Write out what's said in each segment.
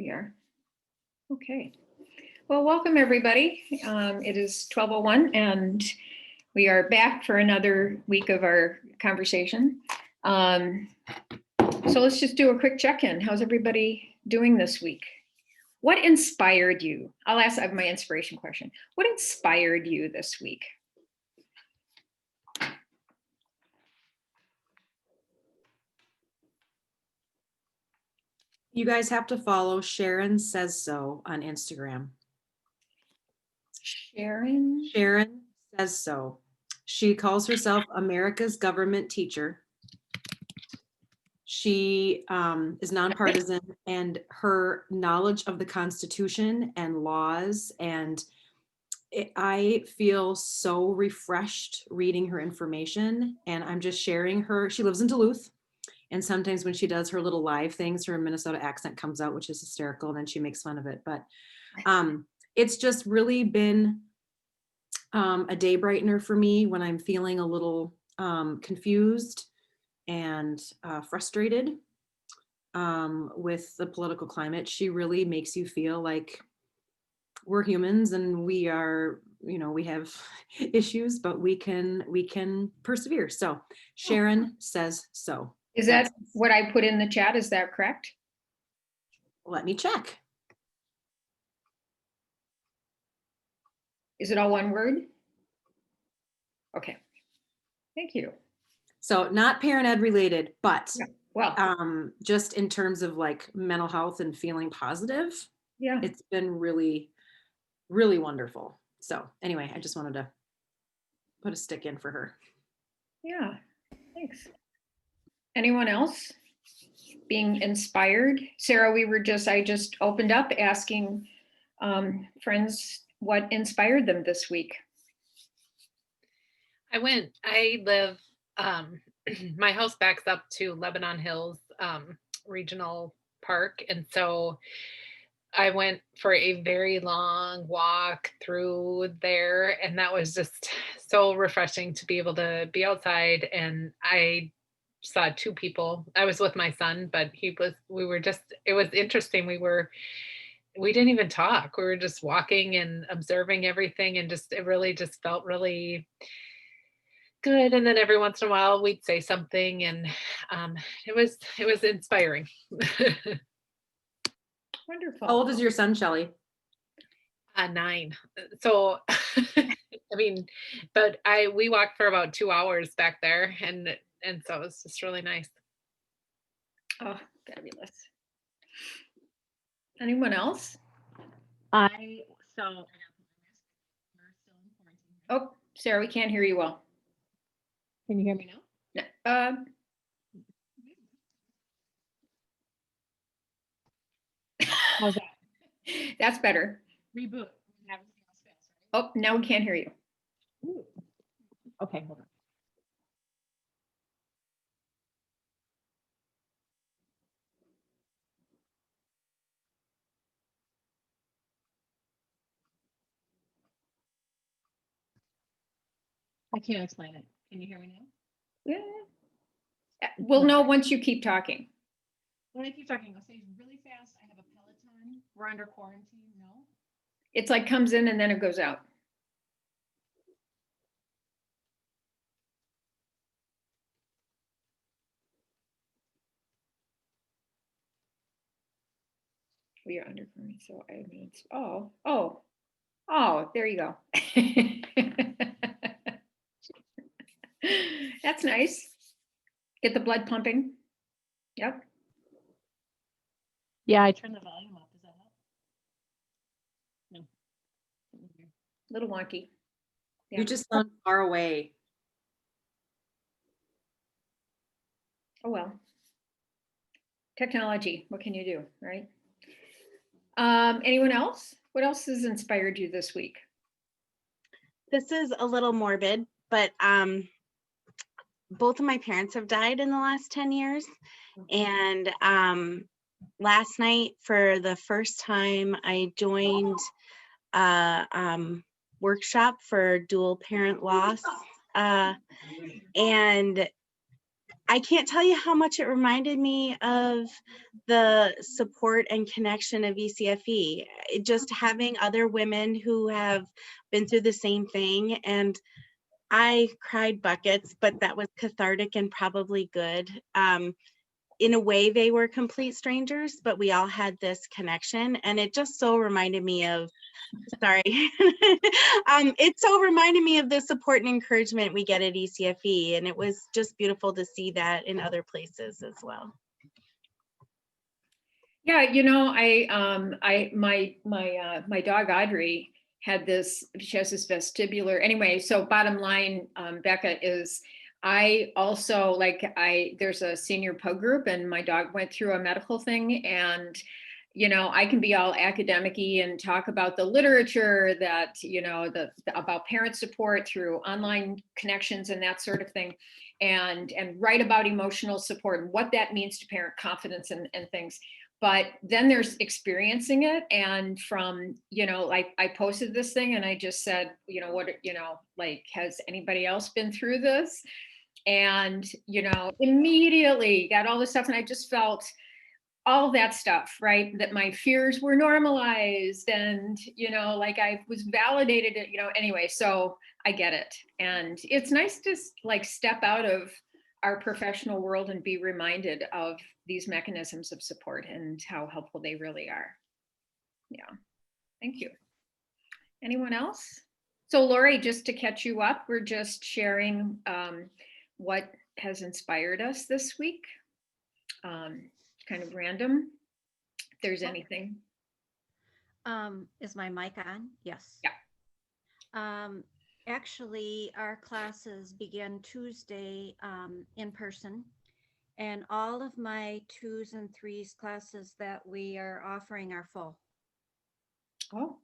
we are. Okay. Well, welcome everybody. It is 12:01 and we are back for another week of our conversation. So let's just do a quick check-in. How's everybody doing this week? What inspired you? I'll ask my inspiration question. What inspired you this week? You guys have to follow Sharon Says So on Instagram. Sharon Says So. She calls herself America's government teacher. She is nonpartisan, and her knowledge of the Constitution and laws, and I feel so refreshed reading her information, and I'm just sharing her. She lives in Duluth. And sometimes when she does her little live things, her Minnesota accent comes out, which is hysterical. And then she makes fun of it. But it's just really been a day brightener for me when I'm feeling a little confused and frustrated with the political climate. She really makes you feel like we're humans and we are, we have issues, but we can persevere. So Sharon Says So. Is that what I put in the chat? Is that correct? Let me check. Is it all one word? Okay. Thank you. So not parent ed related, but yeah. Well, just in terms of like mental health and feeling positive. Yeah. It's been really, really wonderful. So anyway, I just wanted to put a stick in for her. Yeah. Thanks. Anyone else being inspired? Sarah, I just opened up asking friends what inspired them this week. I live, my house backs up to Lebanon Hills Regional Park. And so I went for a very long walk through there, and that was just so refreshing to be able to be outside. And I saw two people. I was with my son, but it was interesting. We didn't even talk. We were just walking and observing everything, and it really just felt really good. And then every once in a while we'd say something, and it was inspiring. Wonderful. How old is your son, Shelley? 9. So I mean, but we walked for about 2 hours back there, and so it was just really nice. Oh, fabulous. Anyone else? Oh, Sarah, we can't hear you well. Can you hear me now? How's that? That's better. Reboot. Oh, now we can't hear you. Ooh. Okay, hold on. I can't explain it. Can you hear me now? Yeah. We'll know once you keep talking. When I keep talking, I'll say really fast. I have a Peloton. We're under quarantine. No. It's like comes in and then it goes out. We are under quarantine, so I mean, oh, there you go. That's nice. Get the blood pumping. Yep. Yeah, I turned the volume up. Does that help? No. Little wonky. Yeah. You just sound far away. Oh well. Technology. What can you do, right? Anyone else? What else has inspired you this week? This is a little morbid, but both of my parents have died in the last 10 years. And last night, for the first time, I joined a workshop for dual parent loss. And I can't tell you how much it reminded me of the support and connection of ECFE. Just having other women who have been through the same thing, and I cried buckets, but that was cathartic and probably good. In a way, they were complete strangers, but we all had this connection, and it just so reminded me of, sorry, it so reminded me of the support and encouragement we get at ECFE, and it was just beautiful to see that in other places as well. Yeah, you know, my dog Audrey had this, she has this vestibular, anyway, so bottom line, Becca, is I also, like, there's a senior pug group and my dog went through a medical thing, and, you know, I can be all academic-y and talk about the literature that, you know, about parent support through online connections and that sort of thing, and write about emotional support and what that means to parent confidence and things. But then there's experiencing it. And from, you know, like I posted this thing and I just said, you know, what, you know, like, has anybody else been through this? And, you know, immediately got all this stuff. And I just felt all that stuff, right? That my fears were normalized and, you know, like I was validated, you know, anyway, so I get it. And it's nice to like step out of our professional world and be reminded of these mechanisms of support and how helpful they really are. Yeah, thank you. Anyone else? So Lori, just to catch you up, we're just sharing what has inspired us this week. Kind of random, if there's anything. Is my mic on? Yes. Yeah. Actually, our classes begin Tuesday in person, and all of my 2s and 3s classes that we are offering are full. Oh.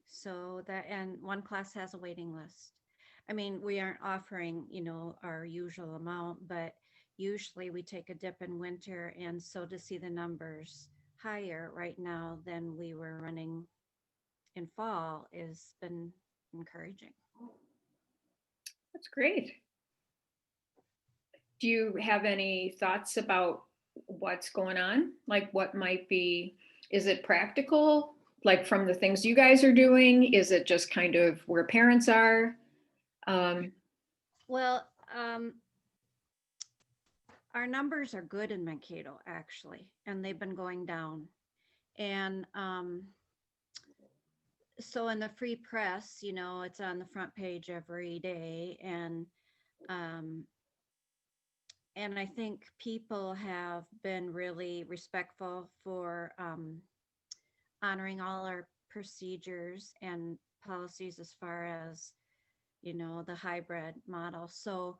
So that, and one class has a waiting list. I mean, we aren't offering, you know, our usual amount, but usually we take a dip in winter, and so to see the numbers higher right now than we were running in fall has been encouraging. That's great. Do you have any thoughts about what's going on? Like what might be, is it practical? Like from the things you guys are doing? Is it just kind of where parents are? Well, our numbers are good in Mankato, actually, and they've been going down. And so in the free press, you know, it's on the front page every day. And I think people have been really respectful for honoring all our procedures and policies as far as, you know, the hybrid model. So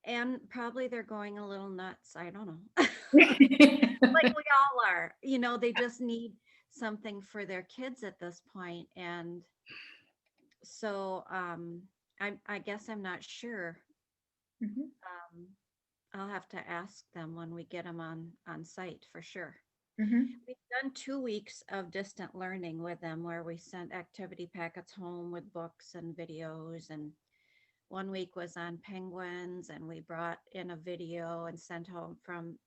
and probably they're going a little nuts. I don't know. Like we all are, you know, they just need something for their kids at this point. And so I guess I'm not sure. Mm-hmm. I'll have to ask them when we get them on site for sure. Mm-hmm. We've done 2 weeks of distant learning with them where we sent activity packets home with books and videos, and 1 week was on penguins, and we brought in a video and sent home from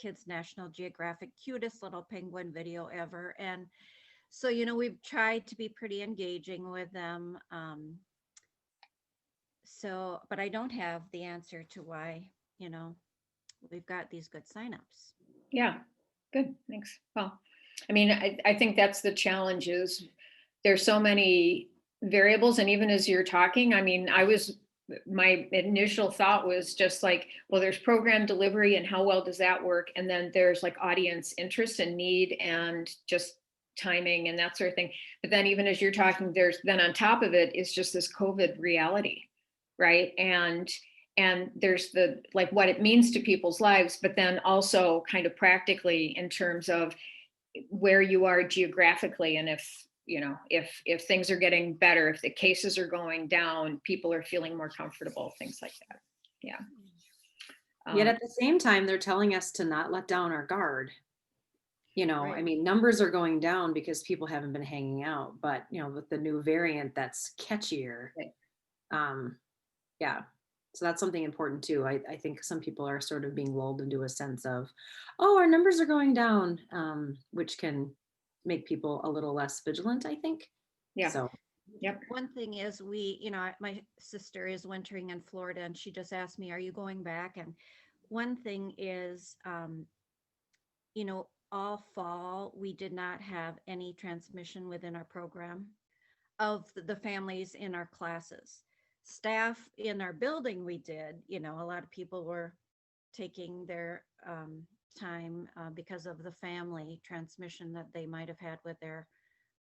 Kids National Geographic, cutest little penguin video ever. And so, you know, we've tried to be pretty engaging with them. So, but I don't have the answer to why, you know, we've got these good signups. Yeah, good, thanks. Well, I mean, I think that's the challenge is there's so many variables. And even as you're talking, I mean, my initial thought was just like, well, there's program delivery and how well does that work? And then there's like audience interest and need and just timing and that sort of thing. But then even as you're talking, there's then on top of it is just this COVID reality, right? And there's the like what it means to people's lives, but then also kind of practically in terms of where you are geographically, and if you know if things are getting better, if the cases are going down, people are feeling more comfortable, things like that. Yeah. Yet at the same time, they're telling us to not let down our guard. You know, Right. I mean, numbers are going down because people haven't been hanging out, but you know, with the new variant that's catchier, Right. yeah. So that's something important too. I think some people are sort of being lulled into a sense of, oh, our numbers are going down, which can make people a little less vigilant, I think. Yeah. So, Yep. One thing is my sister is wintering in Florida and she just asked me, are you going back? And one thing is, all fall, we did not have any transmission within our program of the families in our classes. Staff in our building, we did, a lot of people were taking their time because of the family transmission that they might have had with their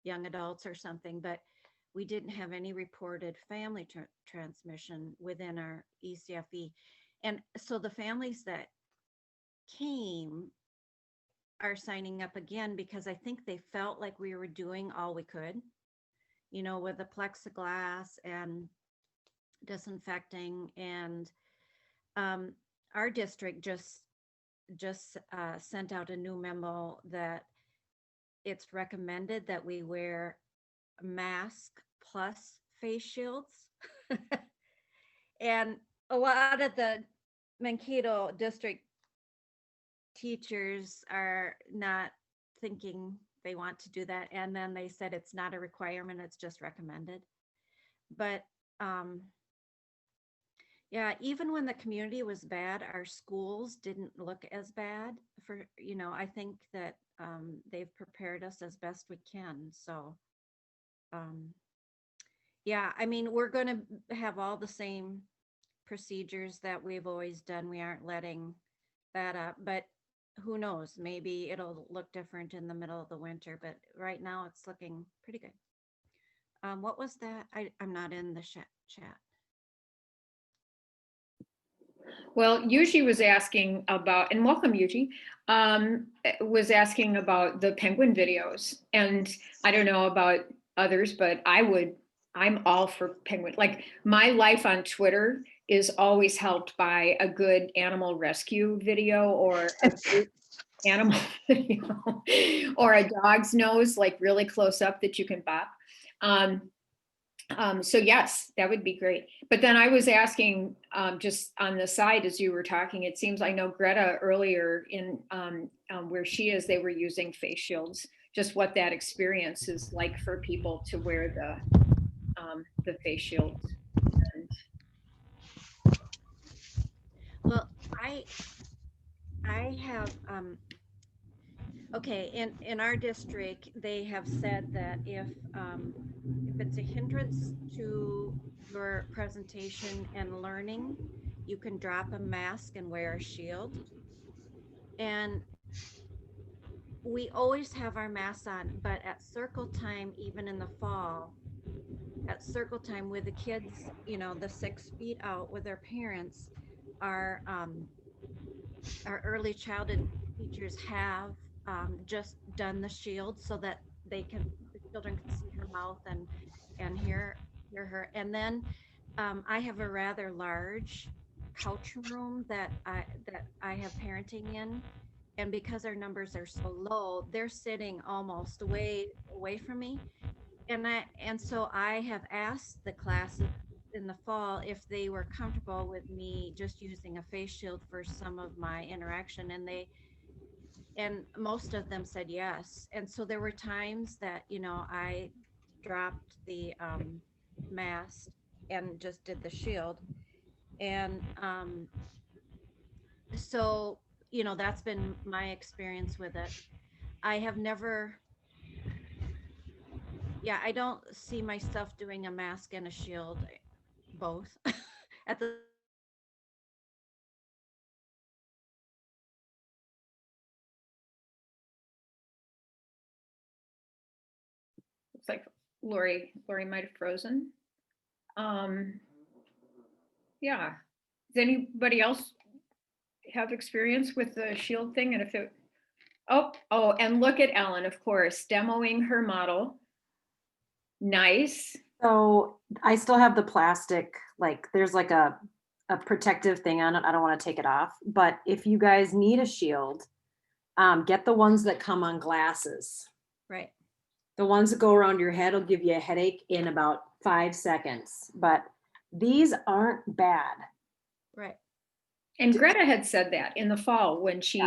young adults or something, but we didn't have any reported family transmission within our ECFE. And so the families that came are signing up again because I think they felt like we were doing all we could, with the plexiglass and disinfecting. And our district just sent out a new memo that it's recommended that we wear a mask plus face shields. And a lot of the Mankato district teachers are not thinking they want to do that. And then they said it's not a requirement, it's just recommended. But yeah, even when the community was bad, our schools didn't look as bad for, I think that they've prepared us as best we can. So yeah, I mean, we're going to have all the same procedures that we've always done. We aren't letting that up, but who knows, maybe it'll look different in the middle of the winter, but right now it's looking pretty good. What was that? I'm not in the chat. Well, Yuji was asking about, and welcome Yuji, was asking about the penguin videos. And I don't know about others, but I'm all for penguin. Like my life on Twitter is always helped by a good animal rescue video or a good animal video or a dog's nose, like really close up that you can bop. So yes, that would be great. But then I was asking, just on the side as you were talking, it seems I know Greta earlier in where she is, they were using face shields, just what that experience is like for people to wear the face shields. Well, I have, okay, in our district, they have said that if it's a hindrance to your presentation and learning, you can drop a mask and wear a shield. And we always have our masks on, but at circle time, even in the fall, at circle time with the kids, the 6 feet out with their parents, our early childhood teachers have just done the shield so that the children can see her mouth and hear her. And then I have a rather large couch room that I have parenting in. And because our numbers are so low, they're sitting almost away from me. And so I have asked the classes in the fall if they were comfortable with me just using a face shield for some of my interaction, and most of them said yes. And so there were times that I dropped the mask and just did the shield. And so that's been my experience with it. I have never, I don't see myself doing a mask and a shield both at the Looks like Lori might have frozen. Yeah. Does anybody else have experience with the shield thing? And if it, oh, and look at Ellen, of course, demoing her model. Nice. so I still have the plastic, like there's like a protective thing on it. I don't want to take it off, but if you guys need a shield, get the ones that come on glasses. right. The ones that go around your head will give you a headache in about 5 seconds, but these aren't bad. And Greta had said that in the fall when she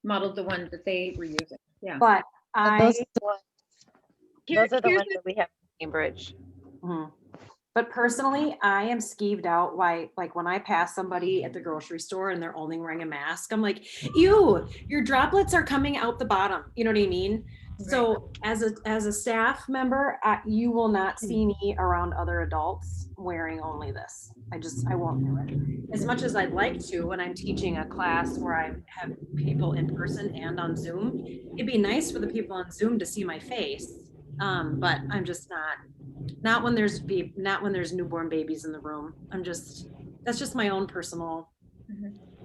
modeled the one that they were using. Yeah. But Those Here- those are the here's ones that we have in Cambridge. Mhm. But personally, I am skeeved out why, like when I pass somebody at the grocery store and they're only wearing a mask, I'm like, ew, your droplets are coming out the bottom. You know what I mean? So as a staff member, you will not see me around other adults wearing only this. I won't do it. As much as I'd like to when I'm teaching a class where I have people in person and on Zoom, it'd be nice for the people on Zoom to see my face. But I'm just not when there's newborn babies in the room. That's just my own personal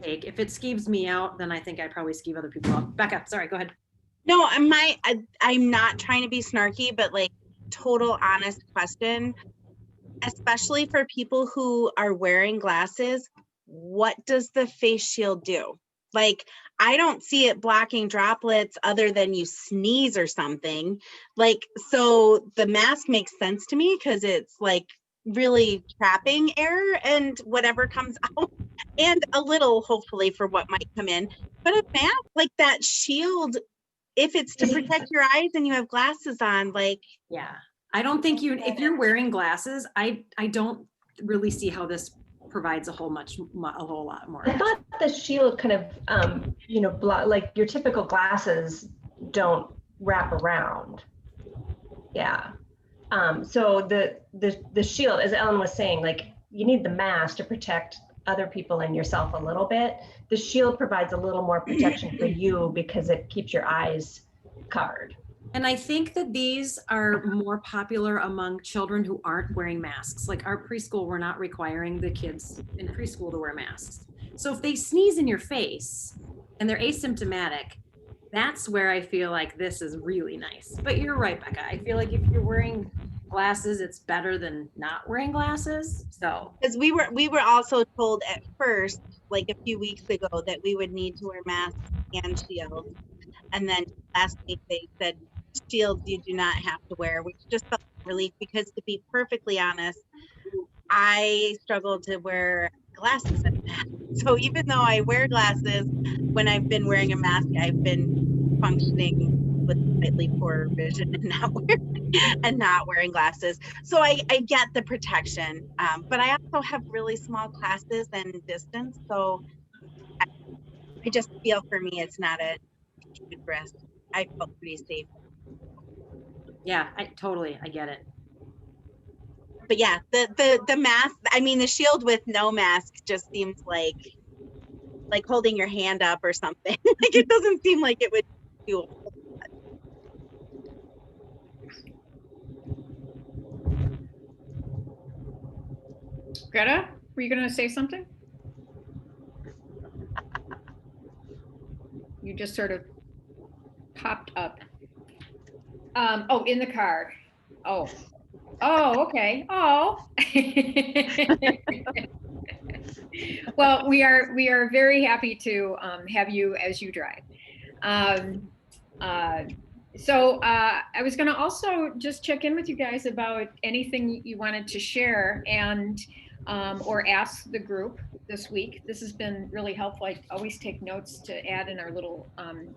take. If it skeeves me out, then I think I probably skeeve other people out. Becca, sorry, go ahead. No, I'm not trying to be snarky, but like total honest question, especially for people who are wearing glasses, what does the face shield do? Like, I don't see it blocking droplets other than you sneeze or something. Like, so the mask makes sense to me because it's like really trapping air and whatever comes out, and a little hopefully for what might come in. But a mask like that shield, if it's to protect your eyes and you have glasses on, like, Yeah, I don't think if you're wearing glasses, I don't really see how this provides a whole lot more. I thought the shield kind of, like your typical glasses don't wrap around. Yeah. So the shield, as Ellen was saying, like you need the mask to protect other people and yourself a little bit. The shield provides a little more protection for you because it keeps your eyes covered. And I think that these are more popular among children who aren't wearing masks. Like our preschool, we're not requiring the kids in preschool to wear masks. So if they sneeze in your face and they're asymptomatic, that's where I feel like this is really nice. But you're right, Becca. I feel like if you're wearing glasses, it's better than not wearing glasses. So because we were also told at first, like a few weeks ago, that we would need to wear masks and shields. And then last week they said shields you do not have to wear, which just felt like relief because, to be perfectly honest, I struggle to wear glasses and mask. So even though I wear glasses, when I've been wearing a mask, I've been functioning with slightly poor vision and not wearing glasses. So I get the protection, but I also have really small classes and distance. So I just feel for me, it's not a huge risk. I felt pretty safe. yeah, I get it. But yeah, the mask, I mean, the shield with no mask just seems like holding your hand up or something. Like it doesn't seem like it would do. Greta, were you going to say something? You just sort of popped up. Oh, in the car. Oh, okay. Oh. Well, we are very happy to have you as you drive. So I was going to also just check in with you guys about anything you wanted to share and or ask the group this week. This has been really helpful. I always take notes to add in our little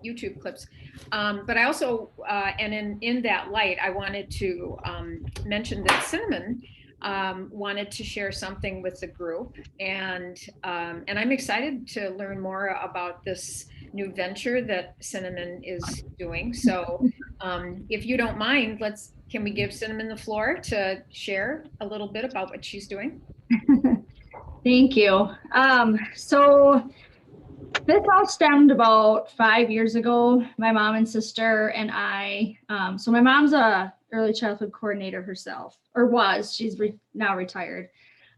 YouTube clips. But I also, and in that light, I wanted to mention that Cinnamin wanted to share something with the group, and I'm excited to learn more about this new venture that Cinnamin is doing. So if you don't mind, can we give Cinnamin the floor to share a little bit about what she's doing? Thank you. So this all stemmed about 5 years ago. My mom and sister and I, so my mom's a early childhood coordinator herself, or was, she's now retired.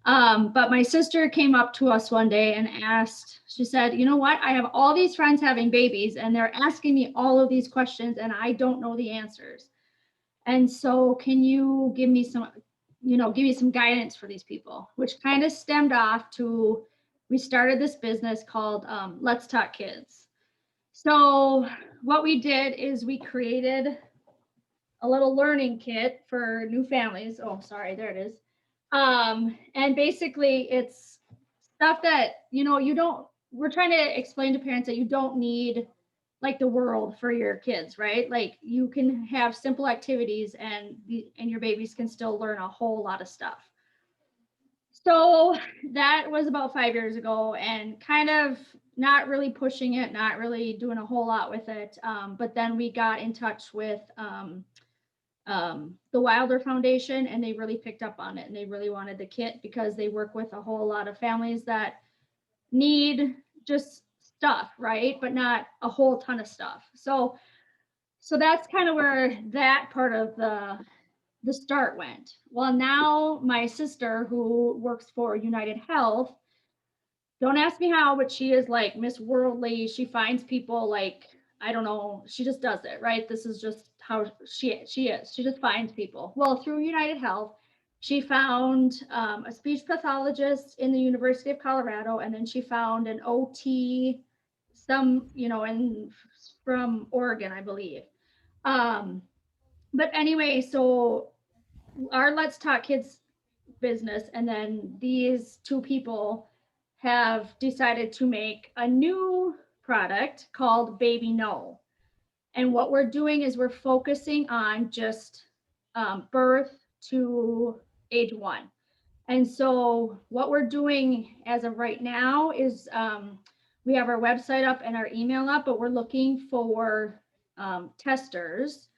But my sister came up to us one day and asked, she said, you know what? I have all these friends having babies and they're asking me all of these questions and I don't know the answers. And so can you give me some guidance for these people, which kind of stemmed off to, we started this business called Let's Talk Kids. So what we did is we created a little learning kit for new families. Oh, sorry, there it is. And basically it's stuff that, you don't we're trying to explain to parents that you don't need like the world for your kids, right? Like you can have simple activities and your babies can still learn a whole lot of stuff. So that was about 5 years ago, and kind of not really pushing it, not really doing a whole lot with it. But then we got in touch with the Wilder Foundation, and they really picked up on it, and they really wanted the kit because they work with a whole lot of families that need just stuff, right? But not a whole ton of stuff. So that's kind of where that part of the start went. Well, now my sister, who works for United Health, don't ask me how, but she is like Miss Worldly. She finds people like, I don't know, she just does it, right? This is just how she is. She just finds people. Well, through United Health, she found a speech pathologist in the University of Colorado, and then she found an OT, from Oregon, I believe. But anyway, so our Let's Talk Kids business, and then these two people have decided to make a new product called Baby No. And what we're doing is we're focusing on just birth to age 1. And so what we're doing as of right now is we have our website up and our email up, but we're looking for testers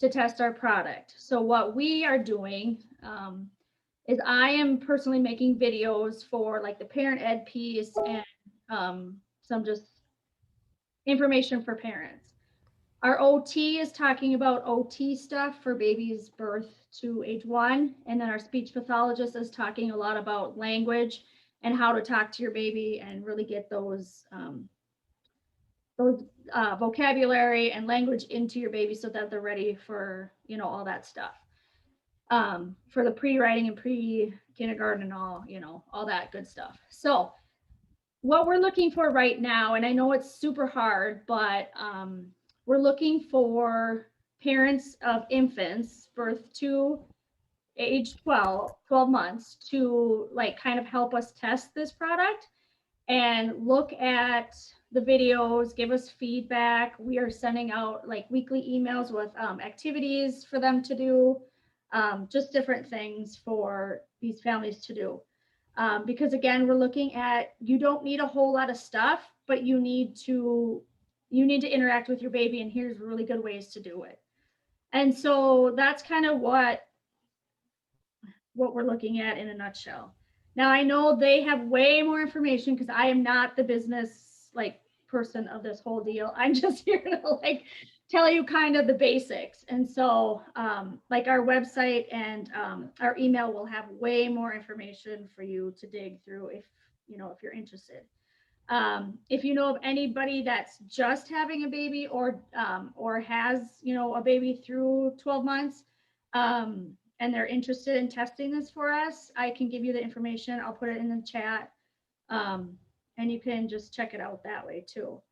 to test our product. So what we are doing is I am personally making videos for like the parent ed piece and some just information for parents. Our OT is talking about OT stuff for babies birth to age 1. And then our speech pathologist is talking a lot about language and how to talk to your baby and really get those vocabulary and language into your baby so that they're ready for, all that stuff. For the pre-writing and pre-kindergarten and all that good stuff. So what we're looking for right now, and I know it's super hard, but we're looking for parents of infants birth to age 12 months to like kind of help us test this product and look at the videos, give us feedback. We are sending out like weekly emails with activities for them to do, just different things for these families to do. Because again, we're looking at, you don't need a whole lot of stuff, but you need to interact with your baby, and here's really good ways to do it. And so that's kind of what we're looking at in a nutshell. Now I know they have way more information because I am not the business like person of this whole deal. I'm just here to like tell you kind of the basics. And so like our website and our email will have way more information for you to dig through if you're interested. If you know of anybody that's just having a baby or has a baby through 12 months and they're interested in testing this for us, I can give you the information. I'll put it in the chat, and you can just check it out that way too.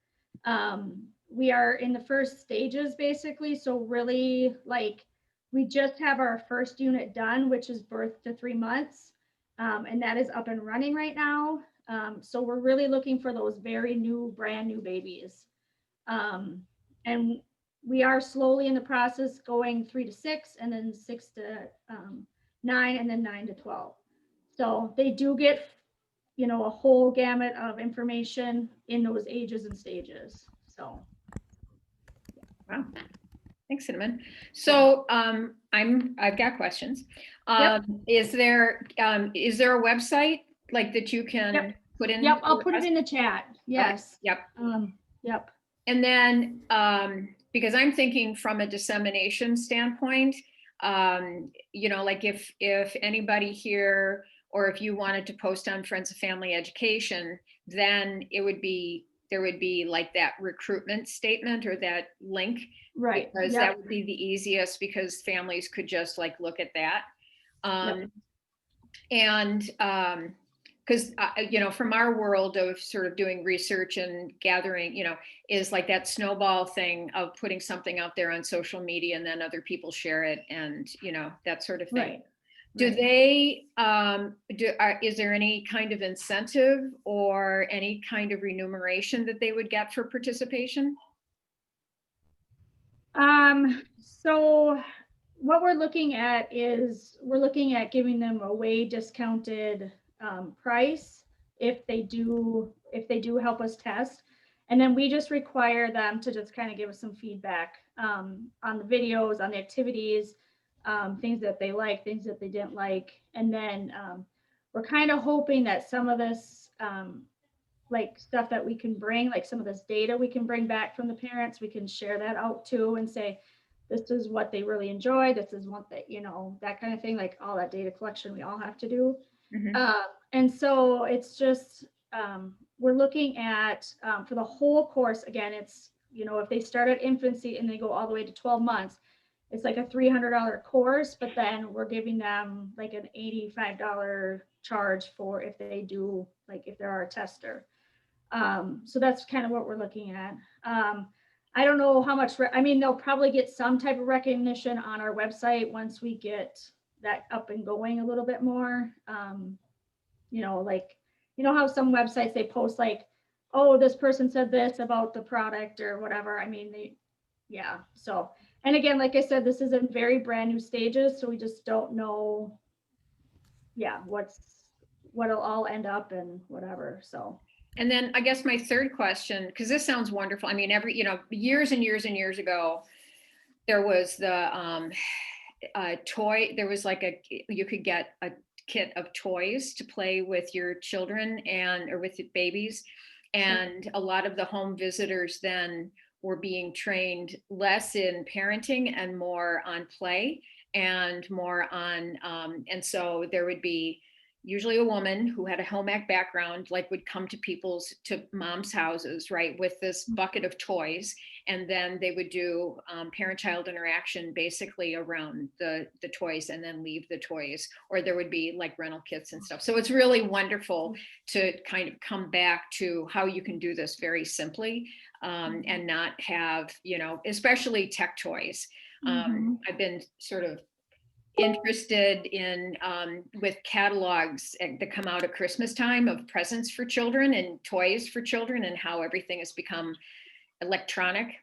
We are in the first stages basically, so really like we just have our first unit done, which is birth to 3 months, and that is up and running right now. So we're really looking for those very new, brand new babies. And we are slowly in the process going 3 to 6 and then 6 to 9 and then 9 to 12. So they do get, a whole gamut of information in those ages and stages. So. Wow. Thanks, Cinnamon. So I've got questions. Yep. Is there a website like that you can put in? Yep, I'll put it in the chat. Yes. Okay. Yep. Yep. And then because I'm thinking from a dissemination standpoint, like if anybody here or if you wanted to post on Friends of Family Education, then there would be like that recruitment statement or that link, right? Because that would be the easiest because families could just like look at that. And because from our world of sort of doing research and gathering, is like that snowball thing of putting something out there on social media and then other people share it and that sort of thing. Right. Do Right. they, is there any kind of incentive or any kind of remuneration that they would get for participation? So what we're looking at is we're looking at giving them a way discounted price if they do help us test. And then we just require them to just kind of give us some feedback on the videos, on the activities, things that they like, things that they didn't like. And then we're kind of hoping that some of this like stuff that we can bring, like some of this data we can bring back from the parents, we can share that out too and say, this is what they really enjoy. This is what they, that kind of thing, like all that data collection we all have to do. Mhm. And so it's just, we're looking at, for the whole course, again, it's, if they start at infancy and they go all the way to 12 months, it's like a $300 course, but then we're giving them like an $85 charge for if they do, like if they're our tester. So that's kind of what we're looking at. I don't know how much, they'll probably get some type of recognition on our website once we get that up and going a little bit more. Like, how some websites, they post like, oh, this person said this about the product or whatever. So, and again, like I said, this is in very brand new stages. So we just don't know, what'll all end up and whatever. So. And then I guess my third question, because this sounds wonderful. I mean, years and years and years ago, there was the toy. There was like you could get a kit of toys to play with your children or with the babies. And a lot of the home visitors then were being trained less in parenting and more on play and more on, and so there would be usually a woman who had a home ec background, like would come to mom's houses, right, with this bucket of toys. And then they would do parent-child interaction basically around the toys and then leave the toys, or there would be like rental kits and stuff. So it's really wonderful to kind of come back to how you can do this very simply and not have, especially tech toys. I've been sort of interested in with catalogs that come out at Christmas time of presents for children and toys for children and how everything has become electronic.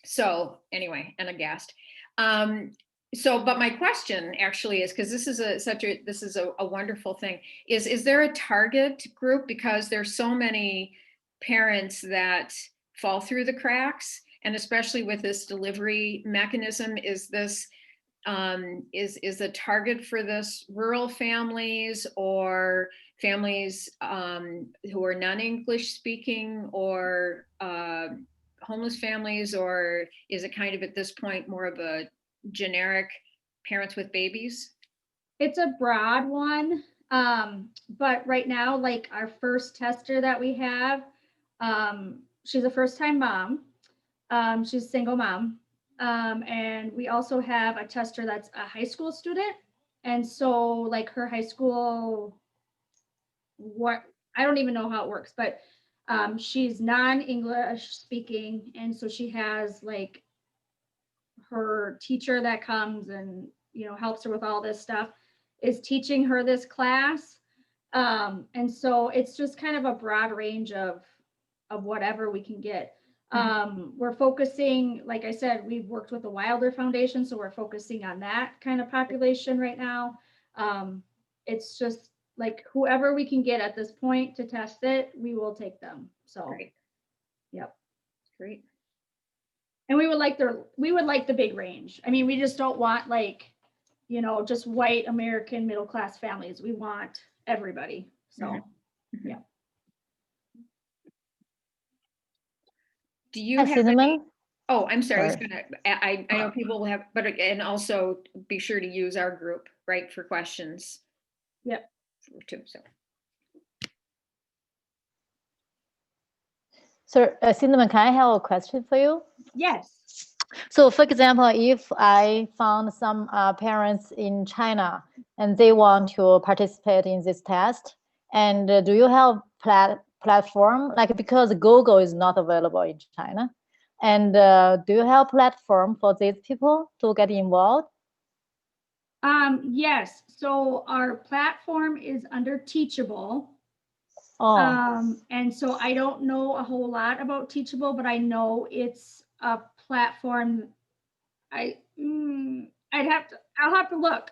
So anyway, and aghast. But my question actually is, because this is a wonderful thing, is there a target group? Because there's so many parents that fall through the cracks, and especially with this delivery mechanism, is the target for this rural families or families who are non-English speaking or homeless families, or is it kind of at this point more of a generic parents with babies? It's a broad one. But right now, like our first tester that we have, she's a first-time mom. She's a single mom. And we also have a tester that's a high school student. And so like her high school, I don't even know how it works, but she's non-English speaking. And so she has like her teacher that comes and, helps her with all this stuff is teaching her this class. And so it's just kind of a broad range of whatever we can get. We're focusing, like I said, we've worked with the Wilder Foundation, so we're focusing on that kind of population right now. It's just like whoever we can get at this point to test it, we will take them. So, Great. Yep. Great. And we would like the big range. I mean, we just don't want like, just white American middle-class families. We want everybody. So, yeah. Do you have Cinnamin? Oh, I'm sorry. Sorry. I know people will have, and also be sure to use our group, right, for questions. Yep. Too, so. So, Cinnamin, can I have a question for you? Yes. So, for example, if I found some parents in China and they want to participate in this test, and do you have platform, like, because Google is not available in China, and do you have platform for these people to get involved? Yes, so our platform is under Teachable. Oh, And so I don't know a whole lot about Teachable, but I know it's a platform. I'll have to look.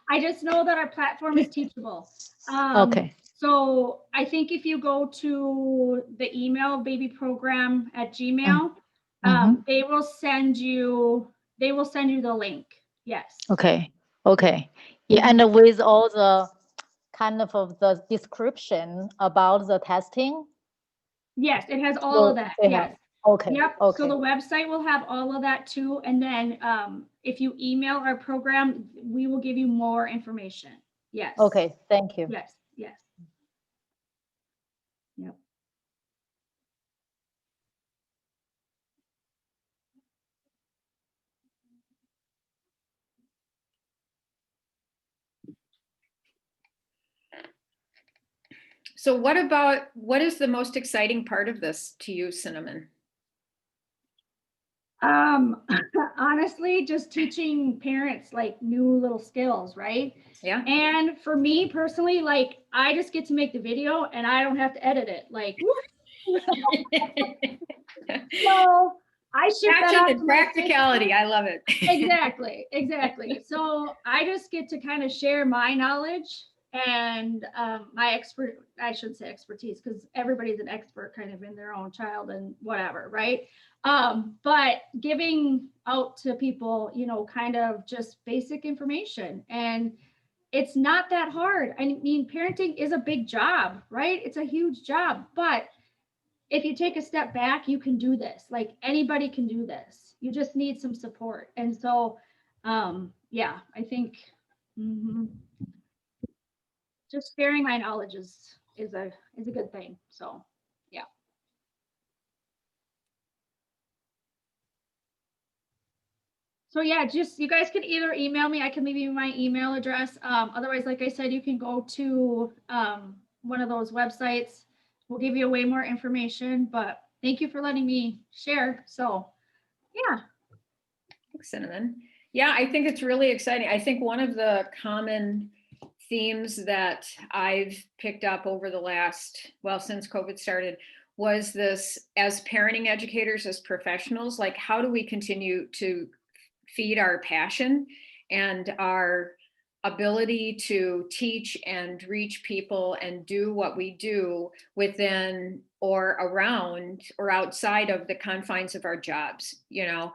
I just know that our platform is Teachable. okay. So I think if you go to the email babyprogram@gmail, Mm-hmm. they will send you the link. Yes. Okay. Okay. Yeah, and with all the kind of the description about the testing. Yes, it has all of So that. they Yes. have. Okay. Yep. So Okay. the website will have all of that too. And then if you email our program, we will give you more information. Yes. Okay. Thank you. Yes. Yes. Yep. So what is the most exciting part of this to you, Cinnamin? Honestly, just teaching parents like new little skills, right? Yeah. And for me personally, like I just get to make the video and I don't have to edit it. Like, so I shoot that Passion out and to my practicality. I love it. Exactly, exactly. So I just get to kind of share my knowledge and I shouldn't say expertise because everybody's an expert kind of in their own child and whatever, right? But giving out to people, kind of just basic information. And it's not that hard. I mean, parenting is a big job, right? It's a huge job, but if you take a step back, you can do this. Like anybody can do this. You just need some support. And so, yeah, I think just sharing my knowledge is a good thing. So, yeah. So yeah, just you guys can either email me. I can leave you my email address. Otherwise, like I said, you can go to one of those websites. We'll give you way more information. But thank you for letting me share. So, yeah. Thanks, Cinnamon. Yeah, I think it's really exciting. I think one of the common themes that I've picked up over the last, well, since COVID started, was this as parenting educators, as professionals, like how do we continue to feed our passion and our ability to teach and reach people and do what we do within or around or outside of the confines of our jobs, and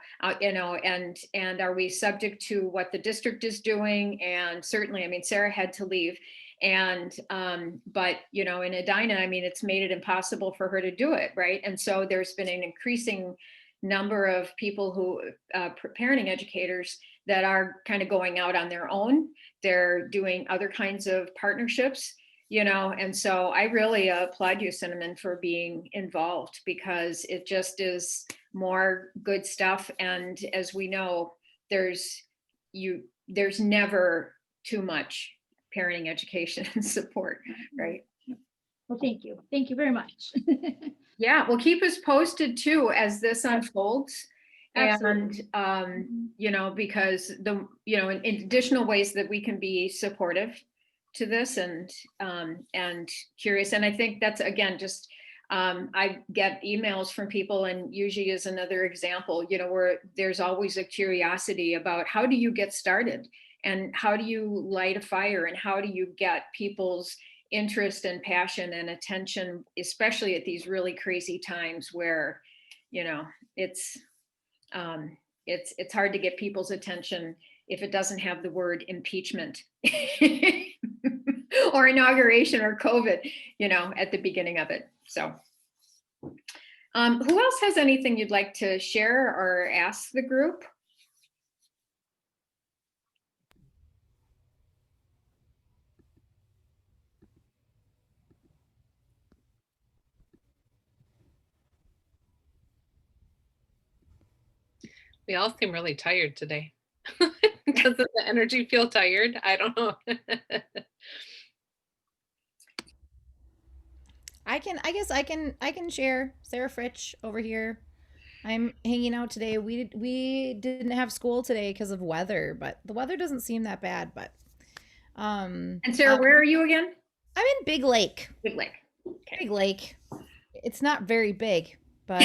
are we subject to what the district is doing? And certainly, I mean, Sarah had to leave, and but in Edina, I mean, it's made it impossible for her to do it, right? And so there's been an increasing number of people who parenting educators that are kind of going out on their own. They're doing other kinds of partnerships, and so I really applaud you, Cinnamon, for being involved, because it just is more good stuff. And as we know, there's never too much parenting education and support, right? Well, thank you. Thank you very much. Yeah, well, keep us posted too as this unfolds. Absolutely. And because in additional ways that we can be supportive to this and curious. And I think that's, again, just I get emails from people, and usually is another example, where there's always a curiosity about how do you get started, and how do you light a fire, and how do you get people's interest and passion and attention, especially at these really crazy times where it's hard to get people's attention if it doesn't have the word impeachment or inauguration or COVID at the beginning of it. So who else has anything you'd like to share or ask the group? We all seem really tired today. Does the energy feel tired? I don't know. I guess I can share. Sarah Fritsch over here. I'm hanging out today. We didn't have school today because of weather, but the weather doesn't seem that bad. But And Sarah, where are you again? I'm in Big Lake. Big Lake. Okay. Big Lake. It's not very big, but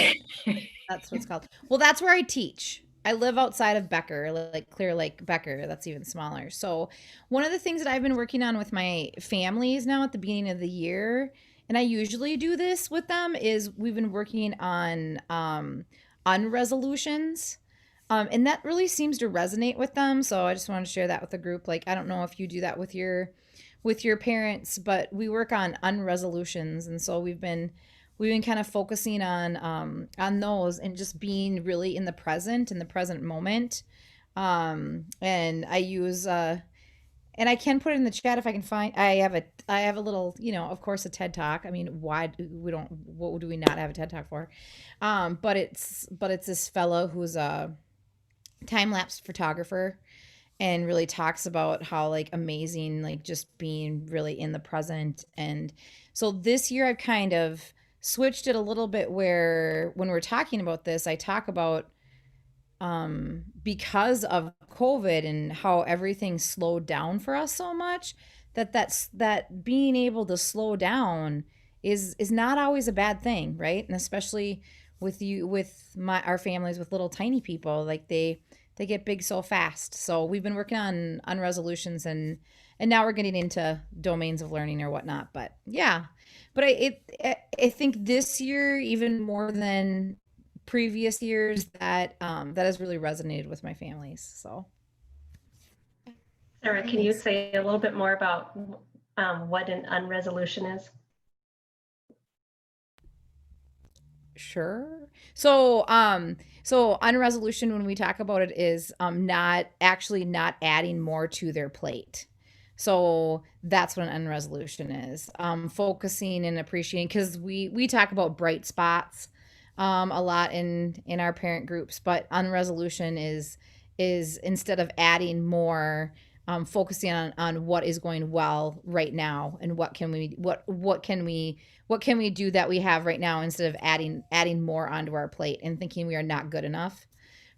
that's what it's called. Well, that's where I teach. I live outside of Becker, like Clear Lake, Becker. That's even smaller. So, one of the things that I've been working on with my families now at the beginning of the year, and I usually do this with them, is we've been working on unresolutions. And that really seems to resonate with them. So I just wanted to share that with the group. Like, I don't know if you do that with your parents, but we work on unresolutions, and so we've been kind of focusing on those and just being really in the present moment. And I use and I can put it in the chat if I can find. I have a little, of course, a TED Talk. I mean, what do we not have a TED Talk for? But it's this fellow who's a time lapse photographer and really talks about how like amazing, like just being really in the present. And so this year I've kind of switched it a little bit, where when we're talking about this, I talk about because of COVID and how everything slowed down for us so much, that being able to slow down is not always a bad thing, right? And especially with our families with little tiny people, like they get big so fast. So we've been working on resolutions, and now we're getting into domains of learning or whatnot. But yeah, but I think this year, even more than previous years, that has really resonated with my families. So Sarah, can you say a little bit more about what an unresolution is? Sure. So unresolution, when we talk about it, is not adding more to their plate. So that's what an unresolution is. Focusing and appreciating, because we talk about bright spots a lot in our parent groups, but unresolution is instead of adding more, focusing on what is going well right now, and what can we do that we have right now, instead of adding more onto our plate and thinking we are not good enough,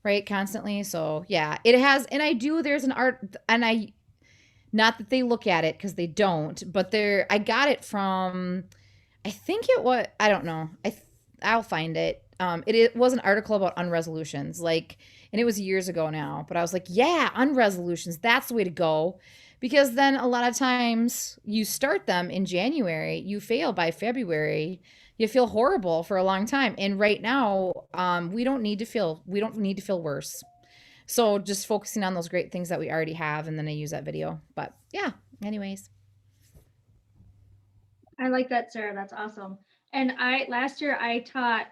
right, constantly. So yeah, it has. And there's an art, and not that they look at it, because they don't, but I got it from, I think it was, I don't know, I'll find it. It was an article about unresolutions, like, and it was years ago now, but I was like, yeah, unresolutions, that's the way to go. Because then a lot of times you start them in January, you fail by February, you feel horrible for a long time. And right now, we don't need to feel worse. So just focusing on those great things that we already have, and then I use that video. But yeah, anyways. I like that, Sarah. That's awesome. And last year I taught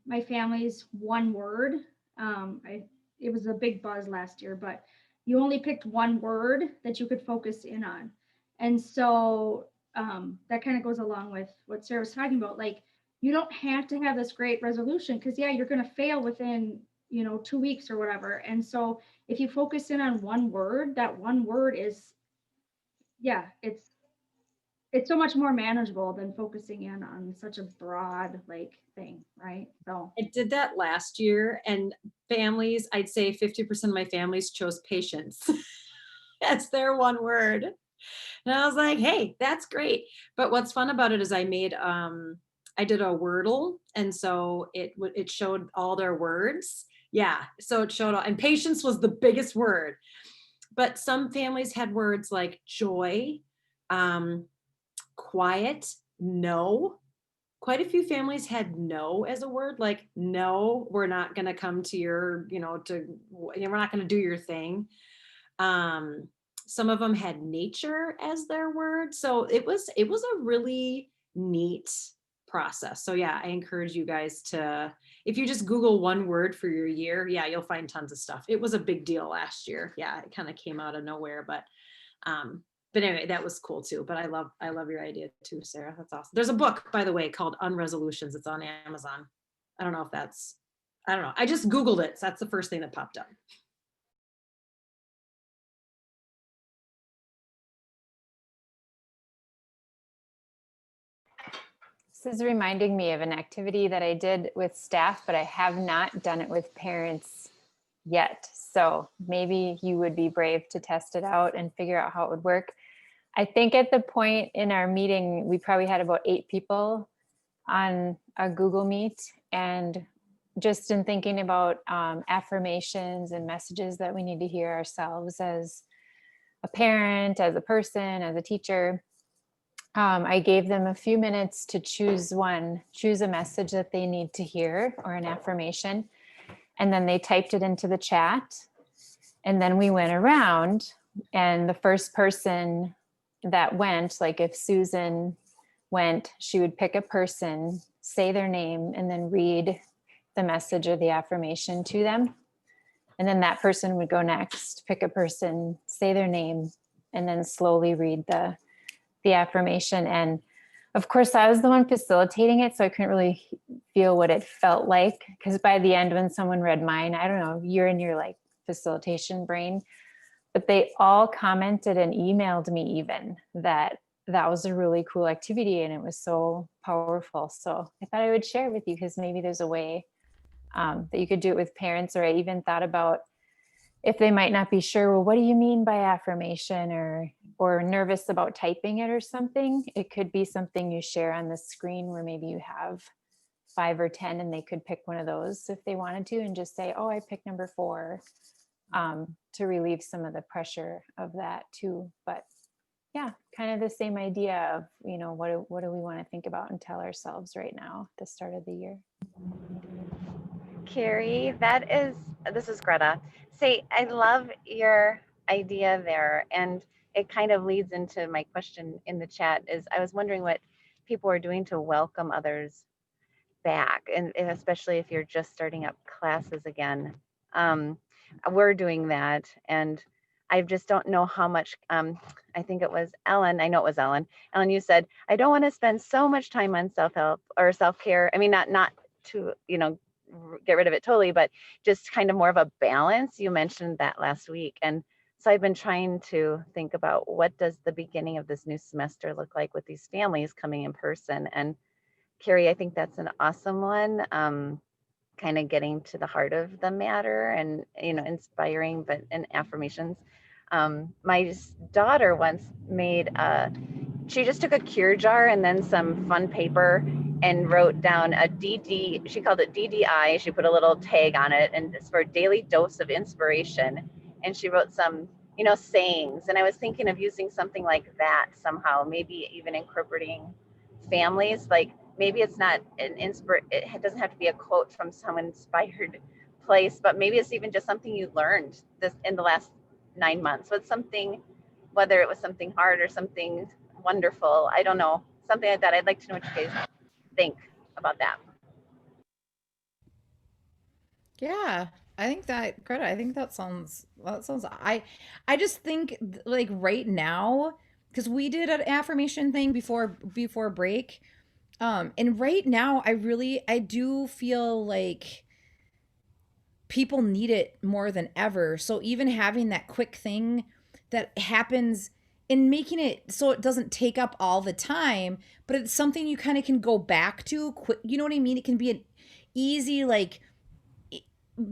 my families one word. It was a big buzz last year, but you only picked one word that you could focus in on. And so that kind of goes along with what Sarah was talking about. Like, you don't have to have this great resolution, because yeah, you're going to fail within 2 weeks or whatever. And so if you focus in on one word, that one word is, yeah, it's so much more manageable than focusing in on such a broad thing, right? So I did that last year, and families, I'd say 50% of my families chose patience. That's their one word. And I was like, hey, that's great. But what's fun about it is I did a Wordle, and so it showed all their words. Yeah, so it showed and patience was the biggest word. But some families had words like joy, quiet, no. Quite a few families had no as a word, like, no, we're not going to come to your, we're not going to do your thing. Some of them had nature as their word. So it was a really neat process. So yeah, I encourage you guys to, if you just Google one word for your year, yeah, you'll find tons of stuff. It was a big deal last year. Yeah, it kind of came out of nowhere, but anyway, that was cool too. But I love your idea too, Sarah. That's awesome. There's a book, by the way, called Unresolutions. It's on Amazon. I don't know. I just Googled it. So that's the first thing that popped up. This is reminding me of an activity that I did with staff, but I have not done it with parents yet. So maybe you would be brave to test it out and figure out how it would work. I think at the point in our meeting, we probably had about 8 people on a Google Meet, and just in thinking about affirmations and messages that we need to hear ourselves as a parent, as a person, as a teacher, I gave them a few minutes to choose a message that they need to hear or an affirmation. And then they typed it into the chat. And then we went around, and the first person that went, like if Susan went, she would pick a person, say their name, and then read the message or the affirmation to them. And then that person would go next, pick a person, say their name, and then slowly read the affirmation. And of course, I was the one facilitating it, so I couldn't really feel what it felt like. Because by the end, when someone read mine, I don't know, you're in your like facilitation brain, but they all commented and emailed me even that was a really cool activity and it was so powerful. So I thought I would share it with you because maybe there's a way that you could do it with parents. Or I even thought about if they might not be sure, well, what do you mean by affirmation, or nervous about typing it or something? It could be something you share on the screen where maybe you have 5 or 10 and they could pick one of those if they wanted to and just say, oh, I picked number 4, to relieve some of the pressure of that too. But yeah, kind of the same idea of, you know, what do we want to think about and tell ourselves right now at the start of the year? Carrie, this is Greta. Say, I love your idea there. And it kind of leads into my question in the chat is I was wondering what people are doing to welcome others back. And especially if you're just starting up classes again. We're doing that. And I just don't know how much, I think it was Ellen. I know it was Ellen. Ellen, you said, I don't want to spend so much time on self-help or self-care. I mean, not to, you know, get rid of it totally, but just kind of more of a balance. You mentioned that last week. And so I've been trying to think about what does the beginning of this new semester look like with these families coming in person. And Carrie, I think that's an awesome one. Kind of getting to the heart of the matter and, you know, inspiring, but and affirmations. My daughter once she just took a cure jar and then some fun paper and wrote down a DD, she called it DDI. She put a little tag on it and it's for daily dose of inspiration. And she wrote some, you know, sayings. And I was thinking of using something like that somehow, maybe even incorporating families. Like maybe it's not it doesn't have to be a quote from some inspired place, but maybe it's even just something you learned this in the last 9 months. So it's something, whether it was something hard or something wonderful, I don't know, something like that. I'd like to know what you guys think about that. Yeah, I think that, Greta, I think that sounds, I just think like right now, because we did an affirmation thing before break. And right now I do feel like people need it more than ever. So even having that quick thing that happens and making it so it doesn't take up all the time, but it's something you kind of can go back to quick. You know what I mean? It can be an easy, like,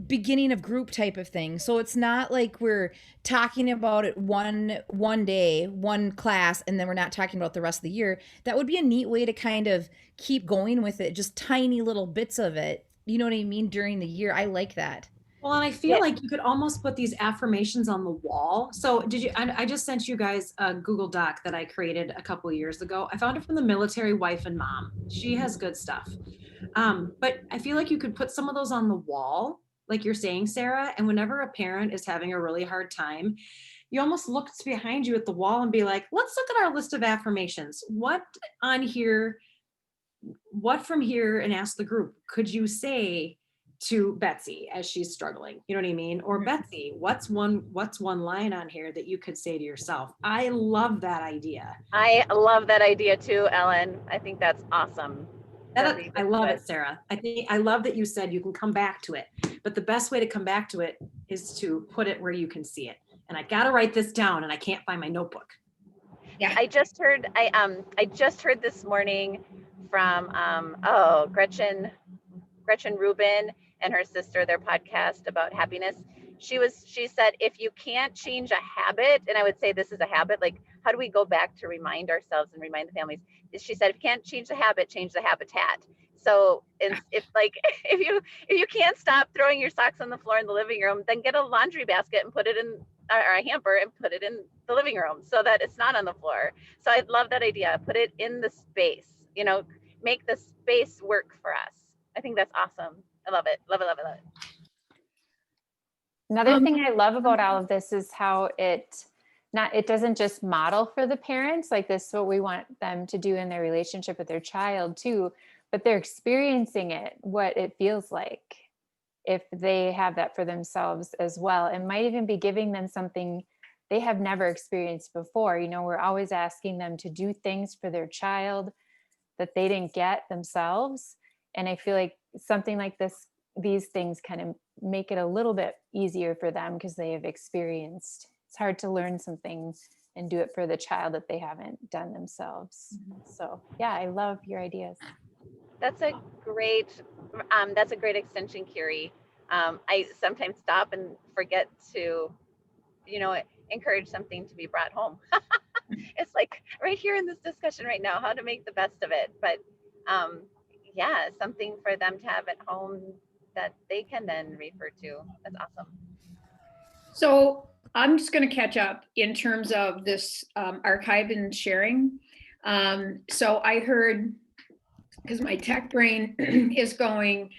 beginning of group type of thing. So it's not like we're talking about it one day, one class, and then we're not talking about the rest of the year. That would be a neat way to kind of keep going with it, just tiny little bits of it. You know what I mean? During the year. I like that. Well, and I feel like you could almost put these affirmations on the wall. So I just sent you guys a Google Doc that I created a couple of years ago. I found it from the Military Wife and Mom. She has good stuff. But I feel like you could put some of those on the wall, like you're saying, Sarah. And whenever a parent is having a really hard time, you almost look behind you at the wall and be like, let's look at our list of affirmations. What from here, and ask the group, could you say to Betsy as she's struggling? You know what I mean? Or Betsy, what's one line on here that you could say to yourself? I love that idea. I love that idea too, Ellen. I think that's awesome. I love it, Sarah. I love that you said you can come back to it, but the best way to come back to it is to put it where you can see it. And I got to write this down and I can't find my notebook. Yeah, I just heard this morning from Gretchen Rubin and her sister, their podcast about happiness. She said, if you can't change a habit, and I would say this is a habit, like how do we go back to remind ourselves and remind the families? She said, if you can't change the habit, change the habitat. So if you can't stop throwing your socks on the floor in the living room, then get a laundry basket and put it in, or a hamper and put it in the living room so that it's not on the floor. So I love that idea. Put it in the space, make the space work for us. I think that's awesome. I love it. Love it, love it, love it. Another thing I love about all of this is how it doesn't just model for the parents, like this is what we want them to do in their relationship with their child too, but they're experiencing it, what it feels like if they have that for themselves as well. It might even be giving them something they have never experienced before. We're always asking them to do things for their child that they didn't get themselves. And I feel like something like this, these things kind of make it a little bit easier for them because they have experienced. It's hard to learn something and do it for the child that they haven't done themselves. So yeah, I love your ideas. That's a great extension, Curie. I sometimes stop and forget to, encourage something to be brought home. It's like right here in this discussion right now, how to make the best of it. But yeah, something for them to have at home that they can then refer to. That's awesome. So I'm just going to catch up in terms of this archive and sharing. So I heard, because my tech brain is going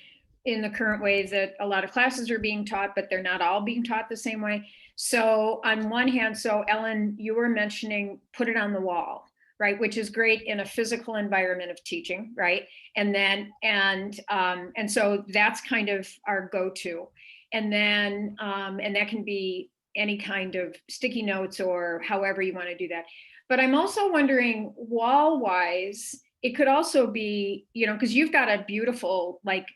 in the current way that a lot of classes are being taught, but they're not all being taught the same way. So on one hand, so Ellen, you were mentioning put it on the wall, right? Which is great in a physical environment of teaching, right? And then, and so that's kind of our go-to. And then, and that can be any kind of sticky notes or however you want to do that. But I'm also wondering wall-wise, it could also be, because you've got a beautiful, like,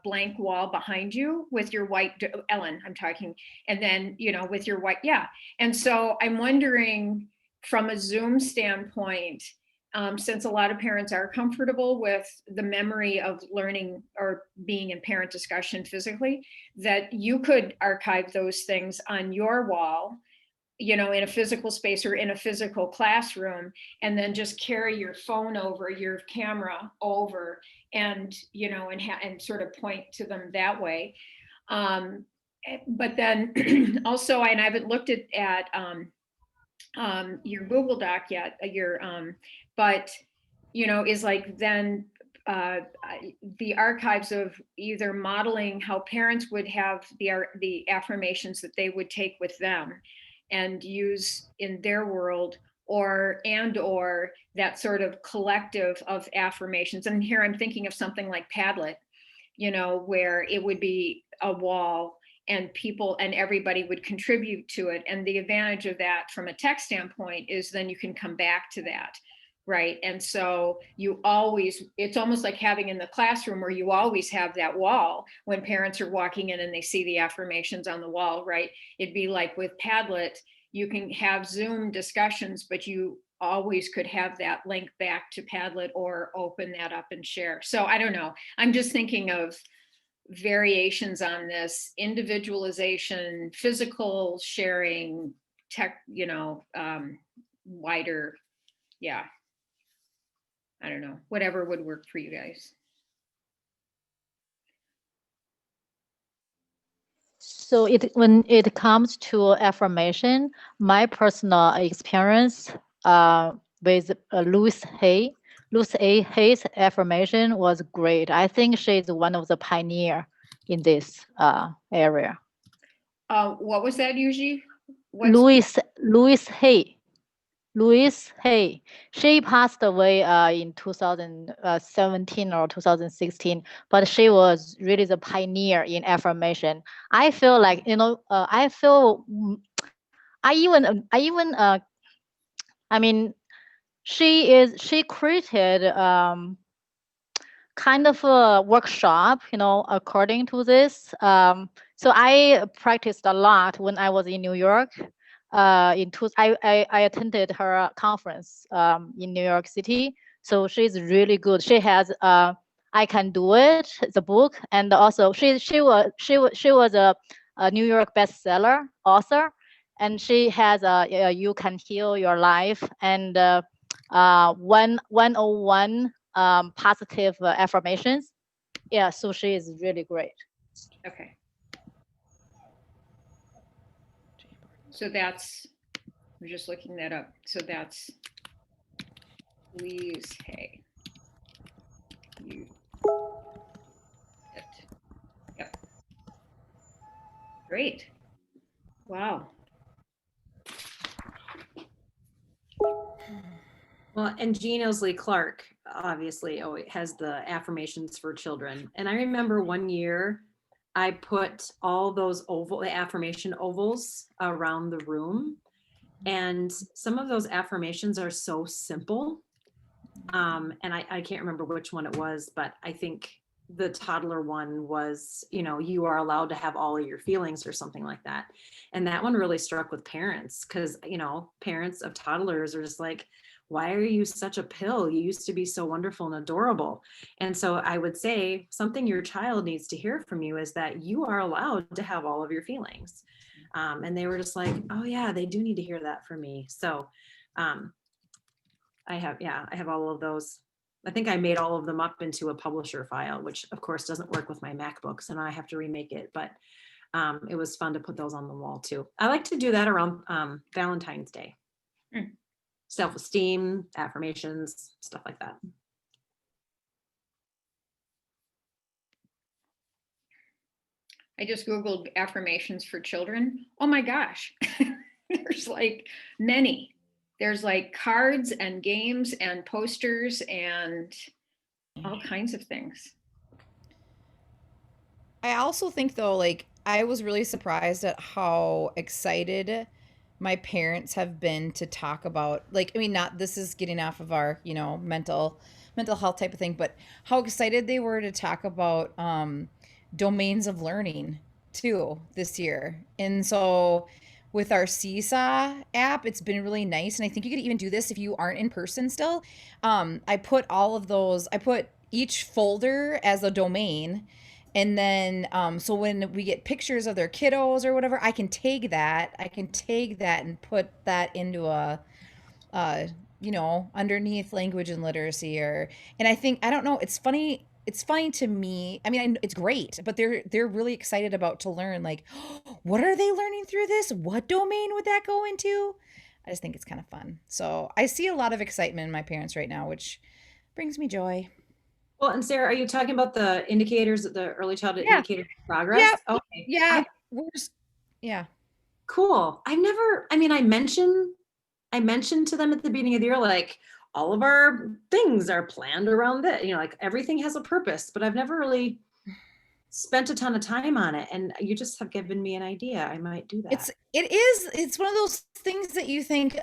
blank wall behind you with your white, Ellen, I'm talking, and then, with your white, yeah. And so I'm wondering from a Zoom standpoint, since a lot of parents are comfortable with the memory of learning or being in parent discussion physically, that you could archive those things on your wall, in a physical space or in a physical classroom, and then just carry your phone over, your camera over, and and sort of point to them that way. But then also, and I haven't looked at your Google Doc yet, but is like then the archives of either modeling how parents would have the affirmations that they would take with them and use in their world, or that sort of collective of affirmations. And here I'm thinking of something like Padlet, where it would be a wall and people and everybody would contribute to it. And the advantage of that from a tech standpoint is then you can come back to that, right? And so it's almost like having in the classroom where you always have that wall when parents are walking in and they see the affirmations on the wall, right? It'd be like with Padlet, you can have Zoom discussions, but you always could have that link back to Padlet or open that up and share. So I don't know. I'm just thinking of variations on this: individualization, physical sharing, tech, wider. Yeah. I don't know, whatever would work for you guys. So when it comes to affirmation, my personal experience with Louise A. Hay's affirmation was great. I think she's one of the pioneer in this area. What was that, Yuji? Louise Hay. Louise Hay. She passed away in 2017 or 2016, but she was really the pioneer in affirmation. I feel like, she created kind of a workshop, according to this. So I practiced a lot when I was in New York. I attended her conference in New York City So she's really good. She has I Can Do It, the book, and also she was a New York bestseller author, and she has You Can Heal Your Life and 101 positive affirmations. Yeah, so she is really great. Okay. So that's, we're just looking that up. So that's Louise Hay. You. Yep. Great. Wow. Well, and Jean Ilsley Clark obviously has the affirmations for children. And I remember one year I put all those the affirmation ovals around the room. And some of those affirmations are so simple. And I can't remember which one it was, but I think the toddler one was, you are allowed to have all of your feelings or something like that. And that one really struck with parents because, parents of toddlers are just like, why are you such a pill? You used to be so wonderful and adorable. And so I would say something your child needs to hear from you is that you are allowed to have all of your feelings. And they were just like, oh yeah, they do need to hear that from me. So I have all of those. I think I made all of them up into a publisher file, which of course doesn't work with my MacBook, so now I have to remake it. But it was fun to put those on the wall too. I like to do that around Valentine's Day. Self-esteem, affirmations, stuff like that. I just Googled affirmations for children. Oh my gosh. There's like many. There's like cards and games and posters and all kinds of things. I also think though, like I was really surprised at how excited my parents have been to talk about, like, I mean, not, this is getting off of our, mental health type of thing, but how excited they were to talk about domains of learning too this year. And so with our Seesaw app, it's been really nice. And I think you could even do this if you aren't in person still. I put each folder as a domain. And then, so when we get pictures of their kiddos or whatever, I can tag that and put that into a, underneath language and literacy and I think, I don't know, it's funny to me. I mean, it's great, but they're really excited to learn, like, what are they learning through this? What domain would that go into? I just think it's kind of fun. So I see a lot of excitement in my parents right now, which brings me joy. Well, and Sarah, are you talking about the indicators, the early childhood indicators of progress? Yeah. Okay. Yeah. Cool. I mentioned to them at the beginning of the year, like, all of our things are planned around that, like everything has a purpose, but I've never really spent a ton of time on it. And you just have given me an idea. I might do that. It's one of those things that you think,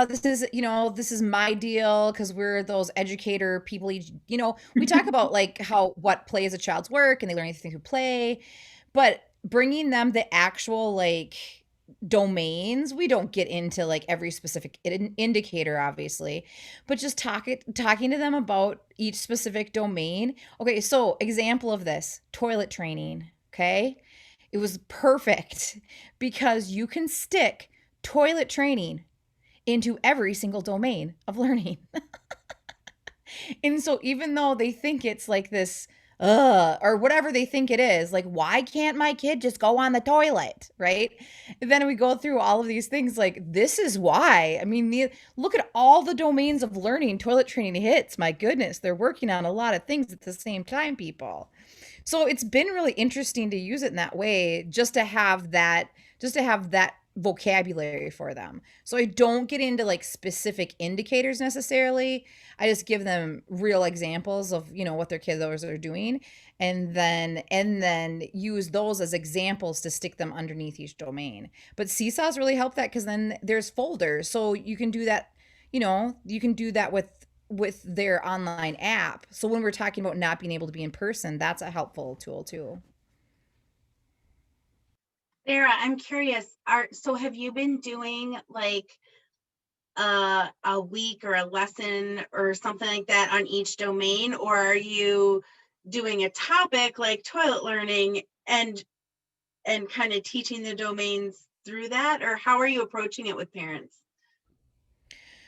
this is my deal, because we're those educator people, we talk about like what play is a child's work and they learn anything through play, but bringing them the actual like domains, we don't get into like every specific indicator obviously, but just talking to them about each specific domain. Okay, so example of this, toilet training. Okay, it was perfect because you can stick toilet training into every single domain of learning. And so even though they think it's like this or whatever they think it is, like, why can't my kid just go on the toilet, right? And then we go through all of these things, like, this is why. I mean, look at all the domains of learning toilet training hits. My goodness, they're working on a lot of things at the same time, people. So it's been really interesting to use it in that way, just to have that vocabulary for them. So I don't get into like specific indicators necessarily. I just give them real examples of, what their kiddos are doing, and then use those as examples to stick them underneath each domain. But Seesaws really help that, because then there's folders. So you can do that, you can do that with their online app. So when we're talking about not being able to be in person, that's a helpful tool too. Sarah, I'm curious, so have you been doing like a week or a lesson or something like that on each domain? Or are you doing a topic like toilet learning and kind of teaching the domains through that? Or how are you approaching it with parents?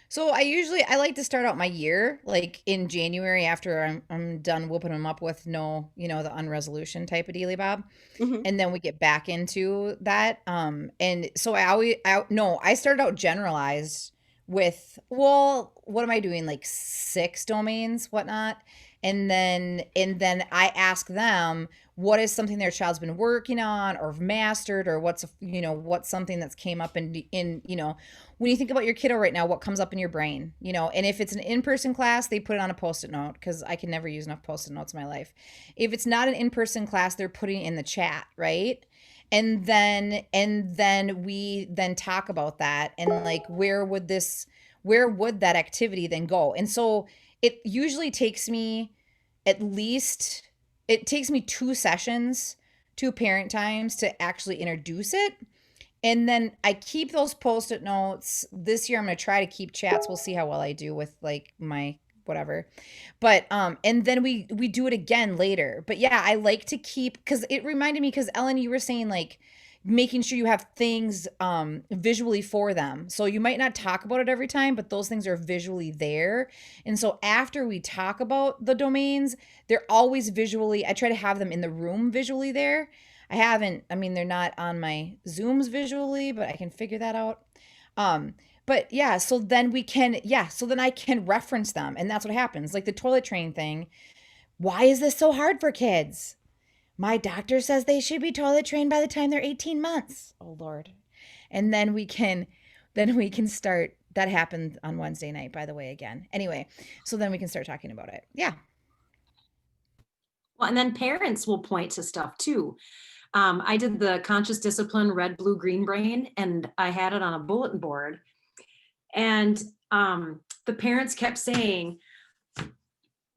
So I like to start out my year like in January after I'm done whooping them up with no, the unresolution type of dealy bob. Mhm. And then we get back into that. And so I started out generalized with, well, what am I doing? Like 6 domains, whatnot. And then I ask them what is something their child's been working on or mastered, or what's something that's came up in when you think about your kiddo right now, what comes up in your brain, and if it's an in-person class, they put it on a Post-it note, because I can never use enough Post-it notes in my life. If it's not an in-person class, they're putting it in the chat, right? And then we then talk about that, and like where would that activity then go? And so it usually takes me at least it takes me 2 sessions, 2 parent times to actually introduce it. And then I keep those Post-it notes. This year I'm going to try to keep chats. We'll see how well I do with like my whatever. But and then we do it again later. But yeah, I like to keep, cuz it reminded me, cuz Ellen, you were saying like making sure you have things visually for them. So you might not talk about it every time, but those things are visually there. And so after we talk about the domains, they're always visually, I try to have them in the room visually there. They're not on my Zooms visually, but I can figure that out. But yeah, so then I can reference them, and that's what happens. Like the toilet train thing. Why is this so hard for kids? My doctor says they should be toilet trained by the time they're 18 months. Oh Lord. And then we can start. That happened on Wednesday night, by the way, again. Anyway, so then we can start talking about it. Yeah. Well, and then parents will point to stuff too. I did the conscious discipline, red, blue, green brain, and I had it on a bulletin board. And the parents kept saying,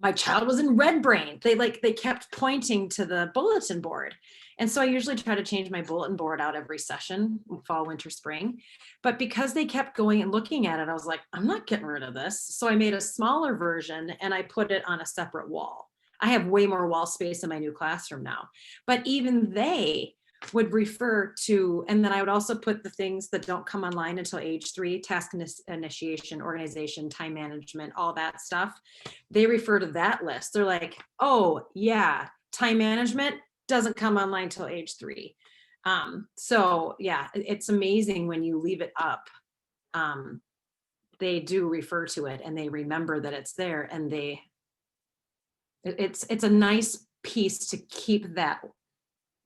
my child was in red brain. They kept pointing to the bulletin board. And so I usually try to change my bulletin board out every session, fall, winter, spring. But because they kept going and looking at it, I was like, I'm not getting rid of this. So I made a smaller version and I put it on a separate wall. I have way more wall space in my new classroom now. But even they would refer to, and then I would also put the things that don't come online until age 3, task initiation, organization, time management, all that stuff. They refer to that list. They're like, oh yeah, time management doesn't come online till age 3. So yeah, it's amazing when you leave it up. They do refer to it and they remember that it's there, and it's a nice piece to keep that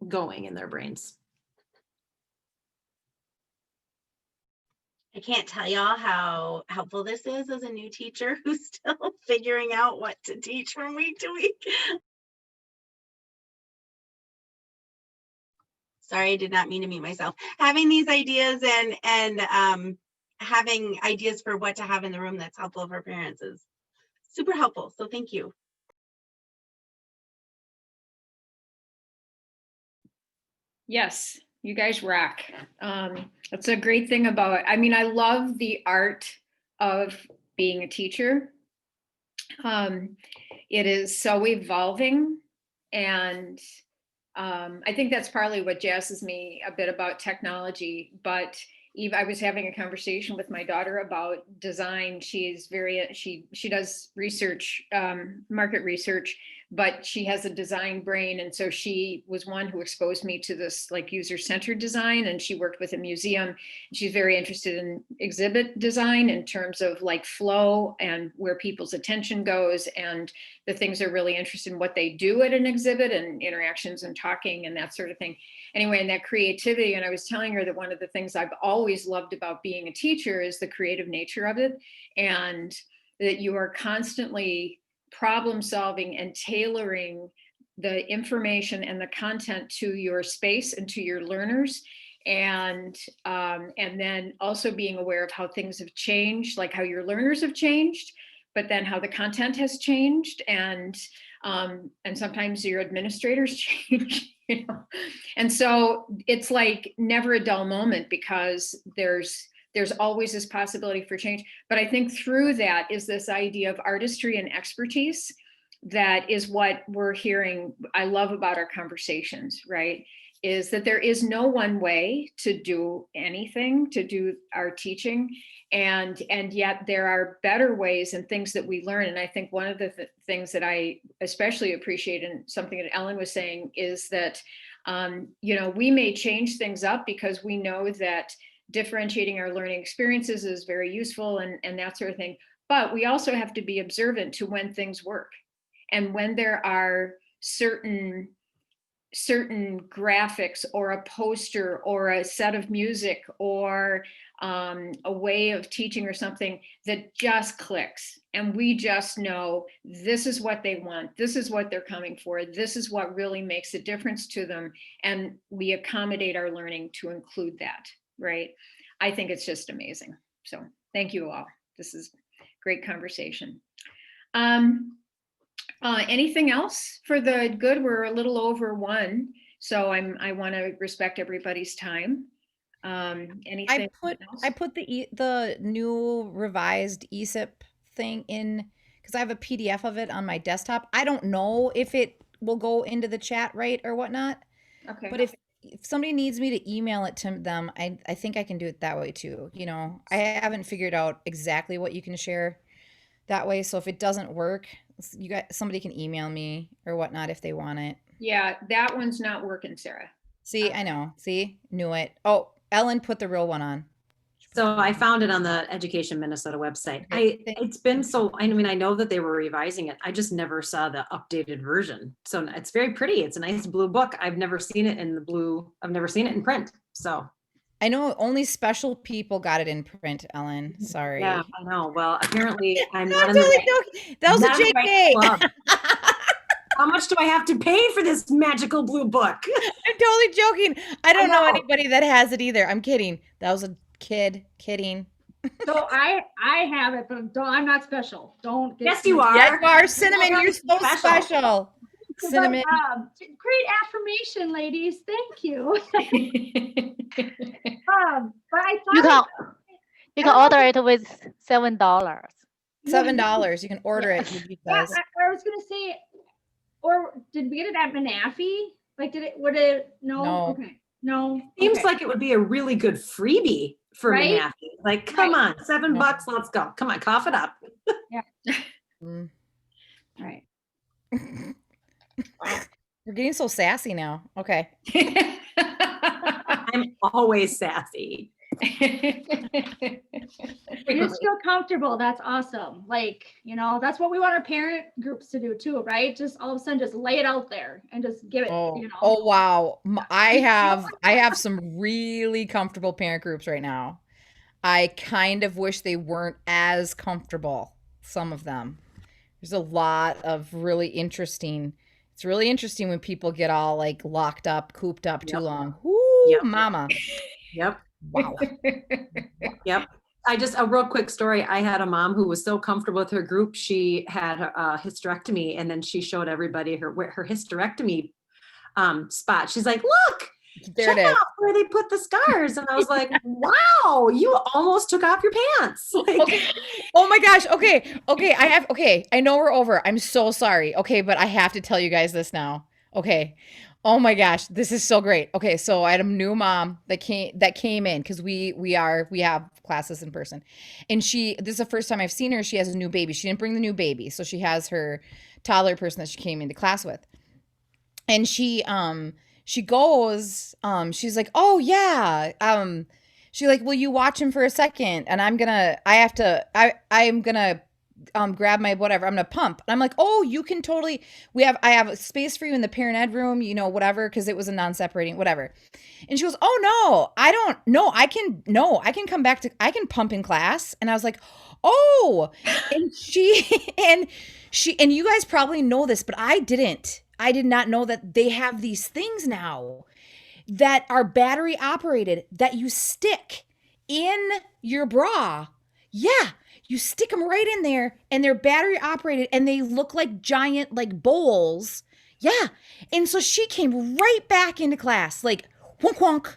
going in their brains. I can't tell y'all how helpful this is as a new teacher who's still figuring out what to teach from week to week. Sorry, I did not mean to mute myself. Having these ideas and having ideas for what to have in the room that's helpful for parents is super helpful. So thank you. Yes, you guys rock. That's a great thing about, I love the art of being a teacher. It is so evolving, and I think that's partly what jazzes me a bit about technology. But I was having a conversation with my daughter about design. She's she does research, market research, but she has a design brain. And so she was one who exposed me to this like user-centered design. And she worked with a museum. She's very interested in exhibit design in terms of like flow and where people's attention goes, and the things they're really interested in what they do at an exhibit and interactions and talking and that sort of thing. Anyway, and that creativity. And I was telling her that one of the things I've always loved about being a teacher is the creative nature of it, and that you are constantly problem solving and tailoring the information and the content to your space and to your learners. And then also being aware of how things have changed, like how your learners have changed, but then how the content has changed, and sometimes your administrators change, And so it's like never a dull moment, because there's there's always this possibility for change. But I think through that is this idea of artistry and expertise. That is what we're hearing. I love about our conversations, right? Is that there is no one way to do anything, to do our teaching. And yet there are better ways and things that we learn. And I think one of the things that I especially appreciate, and something that Ellen was saying, is that, we may change things up because we know that differentiating our learning experiences is very useful and that sort of thing. But we also have to be observant to when things work. And when there are certain graphics or a poster or a set of music or a way of teaching or something that just clicks, and we just know this is what they want, this is what they're coming for, this is what really makes a difference to them, and we accommodate our learning to include that, right? I think it's just amazing. So thank you all. This is great conversation. Anything else for the good? We're a little over 1, so I want to respect everybody's time. Anything else? I put the new revised ESIP thing in because I have a PDF of it on my desktop. I don't know if it will go into the chat right or whatnot. Okay. But if somebody needs me to email it to them, I think I can do it that way too. I haven't figured out exactly what you can share that way. So if it doesn't work, somebody can email me or whatnot if they want it. Yeah, that one's not working, Sarah. See, I know. See, knew it. Oh, Ellen put the real one on. So I found it on the Education Minnesota website. It's been so, I mean, I know that they were revising it. I just never saw the updated version. So it's very pretty. It's a nice blue book. I've never seen it in the blue. I've never seen it in print. So I know only special people got it in print, Ellen. Sorry. yeah, I know. Well, apparently I'm I'm not in totally the joking. That was a not in the right JK. club. How much do I have to pay for this magical blue book? I'm totally joking. I don't know know. anybody that has it either. I'm kidding. That was a kidding. So I have it, but I'm not special. Don't get Yes, you are. Yes, you are. Cinnamon, You're you're so special. Cinnamon. Great affirmation, ladies. Thank you. But I thought You can order it with $7. $7. You can order it. I was gonna say, or did we get it at Menafee? Like, would it? No. Okay. No. Seems Okay. like it would be a really good freebie for Right? Menafee. Like, come on, $7, let's go. Come on, cough it up. Mm. Right. We're getting so sassy now. Okay. I'm always sassy. You just feel comfortable. That's awesome. Like, that's what we want our parent groups to do too, right? Just all of a sudden just lay it out there and just give it, Oh wow. I have some really comfortable parent groups right now. I kind of wish they weren't as comfortable, some of them. There's a lot of really interesting. It's really interesting when people get all like locked up, cooped up too long. Woo, mama. Yep. Wow. Yep. A real quick story. I had a mom who was so comfortable with her group. She had a hysterectomy, and then she showed everybody her hysterectomy spot. She's like, look, there check it is. out where they put the scars. And I was like, wow, you almost took off your pants. Like, Okay. Oh my gosh. Okay. I know we're over. I'm so sorry. Okay. But I have to tell you guys this now. Okay. Oh my gosh. This is so great. Okay. So I had a new mom that came in because we have classes in person, and this is the first time I've seen her. She has a new baby. She didn't bring the new baby. So she has her toddler person that she came into class with. And she goes, she's like, oh yeah. She's like, will you watch him for a second? And I'm gonna grab my whatever. I'm gonna pump. And I'm like, oh, you can totally, I have a space for you in the parent ed room, whatever. Cause it was a non-separating, whatever. And she goes, oh no, I can come back I can pump in class. And I was like, oh, and and you guys probably know this, but I did not know that they have these things now that are battery operated that you stick in your bra. Yeah, you stick them right in there and they're battery operated and they look like giant like bowls. Yeah. And so she came right back into class like wonk wonk.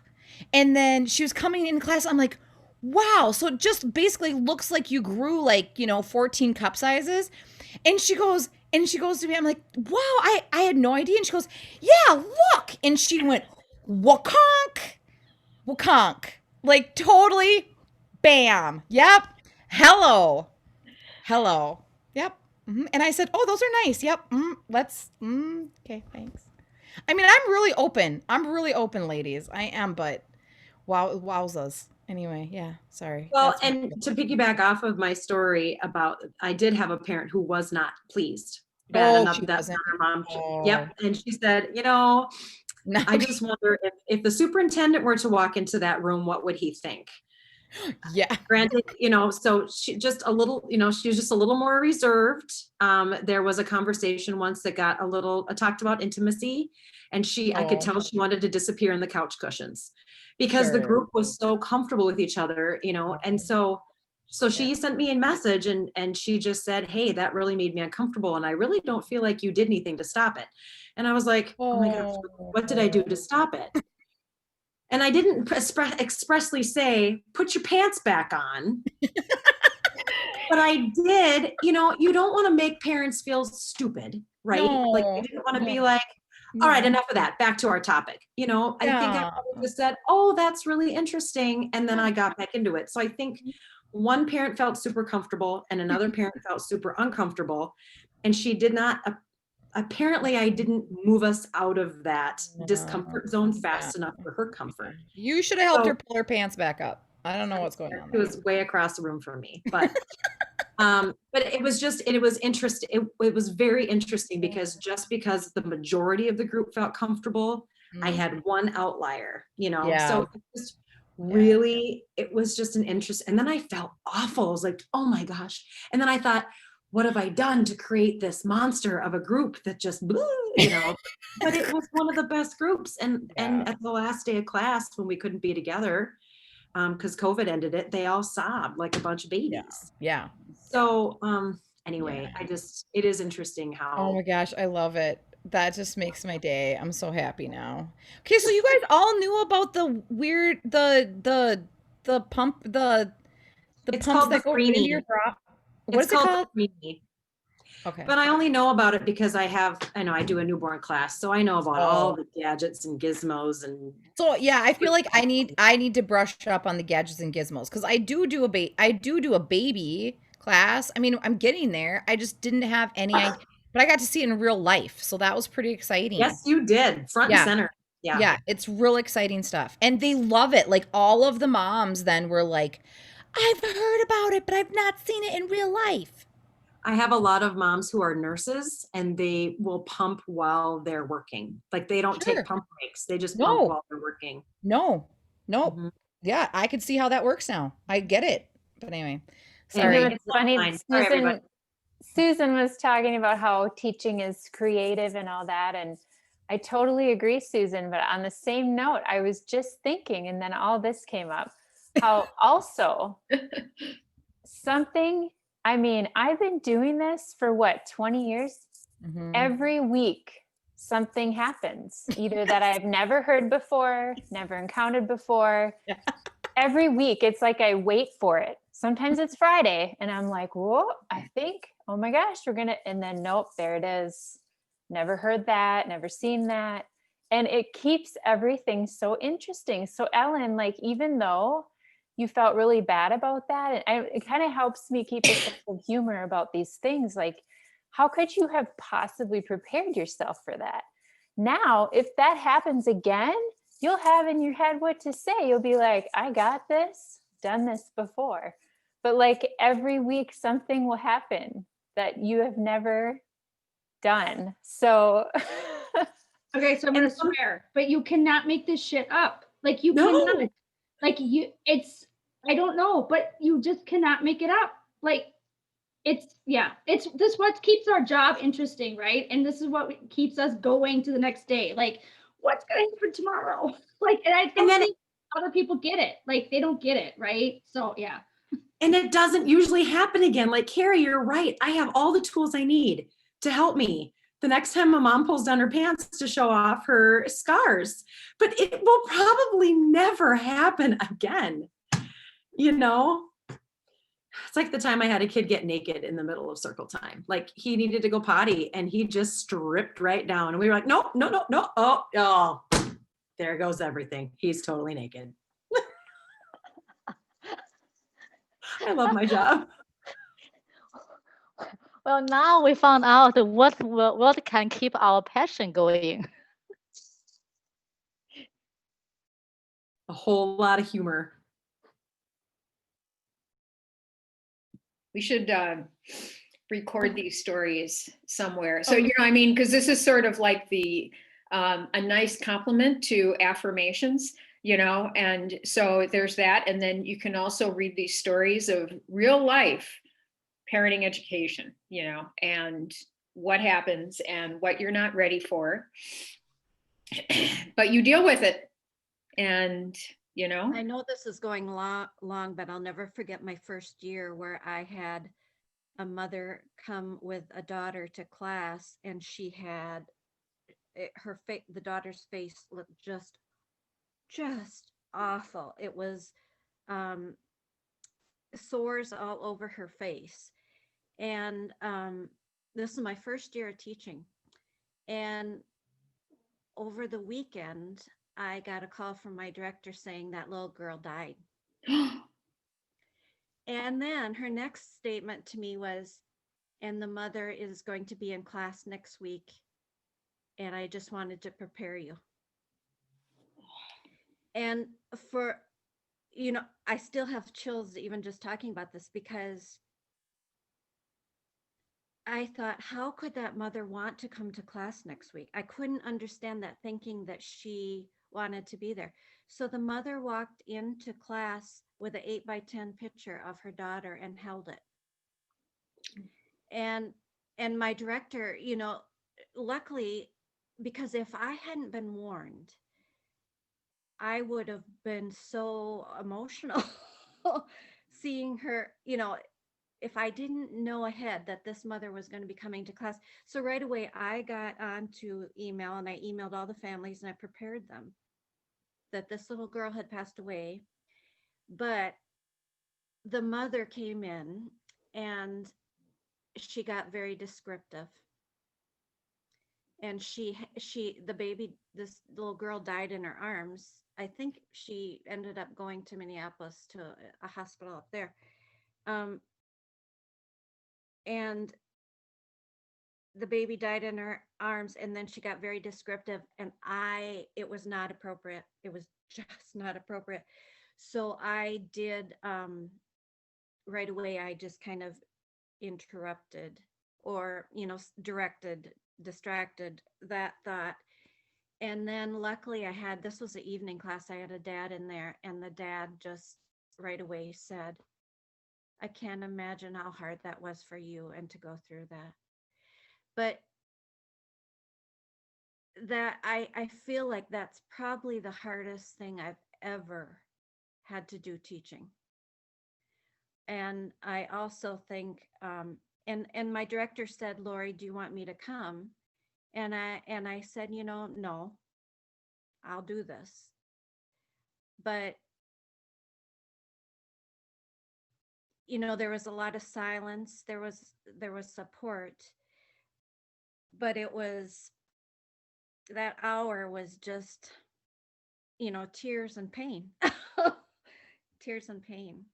And then she was coming into class. I'm like, wow. So it just basically looks like you grew like, 14 cup sizes. And she goes to me, I'm like, wow, I had no idea. And she goes, yeah, look. And she went, wakonk, wakonk. Like totally, bam. Yep. Hello. Yep. And I said, oh, those are nice. Yep. Okay, thanks. I mean, I'm really open. Ladies. I am, but wowzas. Anyway, yeah, sorry. Well, That's my- and to piggyback off of my story about, I did have a parent who was not pleased that Oh, she that wasn't. her mom. Oh. Yep. And she said, No. I just wonder if the superintendent were to walk into that room, what would he think? Yeah. Granted, so she just a little, she was just a little more reserved. There was a conversation once that got a little, talked about intimacy, and I could tell she wanted to disappear in the couch cushions because the Sure. group was so comfortable with each other, and so she sent me a message and she just said, hey, that really made me uncomfortable. And I really don't feel like you did anything to stop it. And I was like, oh my gosh, what did I do to stop it? And I didn't expressly say, put your pants back on. But I did, you don't want to make parents feel stupid, right? Like you didn't want to be like, all right, enough of that. Back to our topic. I think I probably just said, oh, that's really interesting. And then I got back into it. So I think one parent felt super comfortable and another parent felt super uncomfortable. And she did not, apparently I didn't move us out of that discomfort zone fast enough for her comfort. You should have helped her pull her pants back up. I don't know what's going on. It was way across the room from me, but it was interesting. It was very interesting because the majority of the group felt comfortable, I had one outlier, so it just really, it was just an interest. And then I felt awful. I was like, oh my gosh. And then I thought, what have I done to create this monster of a group that just blew, but it was one of the best groups. And at the last day of class, when we couldn't be together, because COVID ended it, they all sobbed like a bunch of babies. Yeah. So anyway, it is interesting how. Oh my gosh, I love it. That just makes my day. I'm so happy now. Okay, so you guys all knew about the weird the pump the It's pumps called that the go into Freeney. your bra. What is it called? Okay. But I only know about it because I do a newborn class, so I know about all the gadgets and gizmos and. So yeah, I feel like I need to brush up on the gadgets and gizmos because I do a baby class. I mean, I'm getting there. I just didn't have any idea, but I got to see it in real life, so that was pretty exciting. Yes, you did, front and center. Yeah, it's real exciting stuff, and they love it. Like all of the moms then were like, "I've heard about it, but I've not seen it in real life." I have a lot of moms who are nurses and they will pump while they're working. Like they don't take pump breaks. They just pump while they're working. No. Yeah, I could see how that works now. I get it. But anyway, sorry. It's funny. Susan was talking about how teaching is creative and all that. And I totally agree, Susan. But on the same note, I was just thinking, and then all this came up, how also something, I mean, I've been doing this for 20 years? Mm-hmm. Every week, something happens, either that I've never heard before, never encountered before. Every week, it's like I wait for it. Sometimes it's Friday, and I'm like, whoa, I think, oh my gosh, and then nope, there it is. Never heard that, never seen that. And it keeps everything so interesting. So Ellen, like, even though you felt really bad about that, and it kind of helps me keep a sense of humor about these things. Like, how could you have possibly prepared yourself for that? Now, if that happens again, you'll have in your head what to say. You'll be like, I got this, done this before. But like every week, something will happen that you have never done. So. Okay, so I'm going to swear, but you cannot make this shit up. Like you cannot. Like I don't know, but you just cannot make it up. Like it's this what keeps our job interesting, right? And this is what keeps us going to the next day. Like what's going to happen tomorrow? Like, and I don't think other people get it. Like they don't get it, right? So yeah. And it doesn't usually happen again. Like Carrie, you're right. I have all the tools I need to help me the next time a mom pulls down her pants to show off her scars, but it will probably never happen again. You know, it's like the time I had a kid get naked in the middle of circle time. Like he needed to go potty and he just stripped right down. And we were like, no, no, no, no. Oh, there goes everything. He's totally naked. I love my job. Well, now we found out what can keep our passion going. A whole lot of humor. We should record these stories somewhere. So, I mean, because this is sort of like a nice complement to affirmations, and so there's that. And then you can also read these stories of real life parenting education, and what happens and what you're not ready for, but you deal with it. And, I know this is going long, but I'll never forget my first year where I had a mother come with a daughter to class, and she had the daughter's face looked just awful. It was sores all over her face. And this is my first year of teaching. And over the weekend, I got a call from my director saying that little girl died. And then her next statement to me was, and the mother is going to be in class next week. And I just wanted to prepare you. And I still have chills even just talking about this, because I thought, how could that mother want to come to class next week? I couldn't understand that, thinking that she wanted to be there. So the mother walked into class with an 8x10 picture of her daughter and held it. And my director, luckily, because if I hadn't been warned, I would have been so emotional seeing her, if I didn't know ahead that this mother was going to be coming to class. So right away, I got onto email and I emailed all the families and I prepared them that this little girl had passed away. But the mother came in and she got very descriptive. And the baby, this little girl died in her arms. I think she ended up going to Minneapolis to a hospital up there. And the baby died in her arms, and then she got very descriptive, and it was not appropriate. It was just not appropriate. So I did, right away, I just kind of interrupted or, distracted that thought. And then luckily this was the evening class, I had a dad in there, and the dad just right away said, I can't imagine how hard that was for you and to go through that. But that I feel like that's probably the hardest thing I've ever had to do teaching. And I also think, and my director said, Lori, do you want me to come? And I said, no, I'll do this. But there was a lot of silence. There was support, but that hour was just, tears and pain, tears and pain.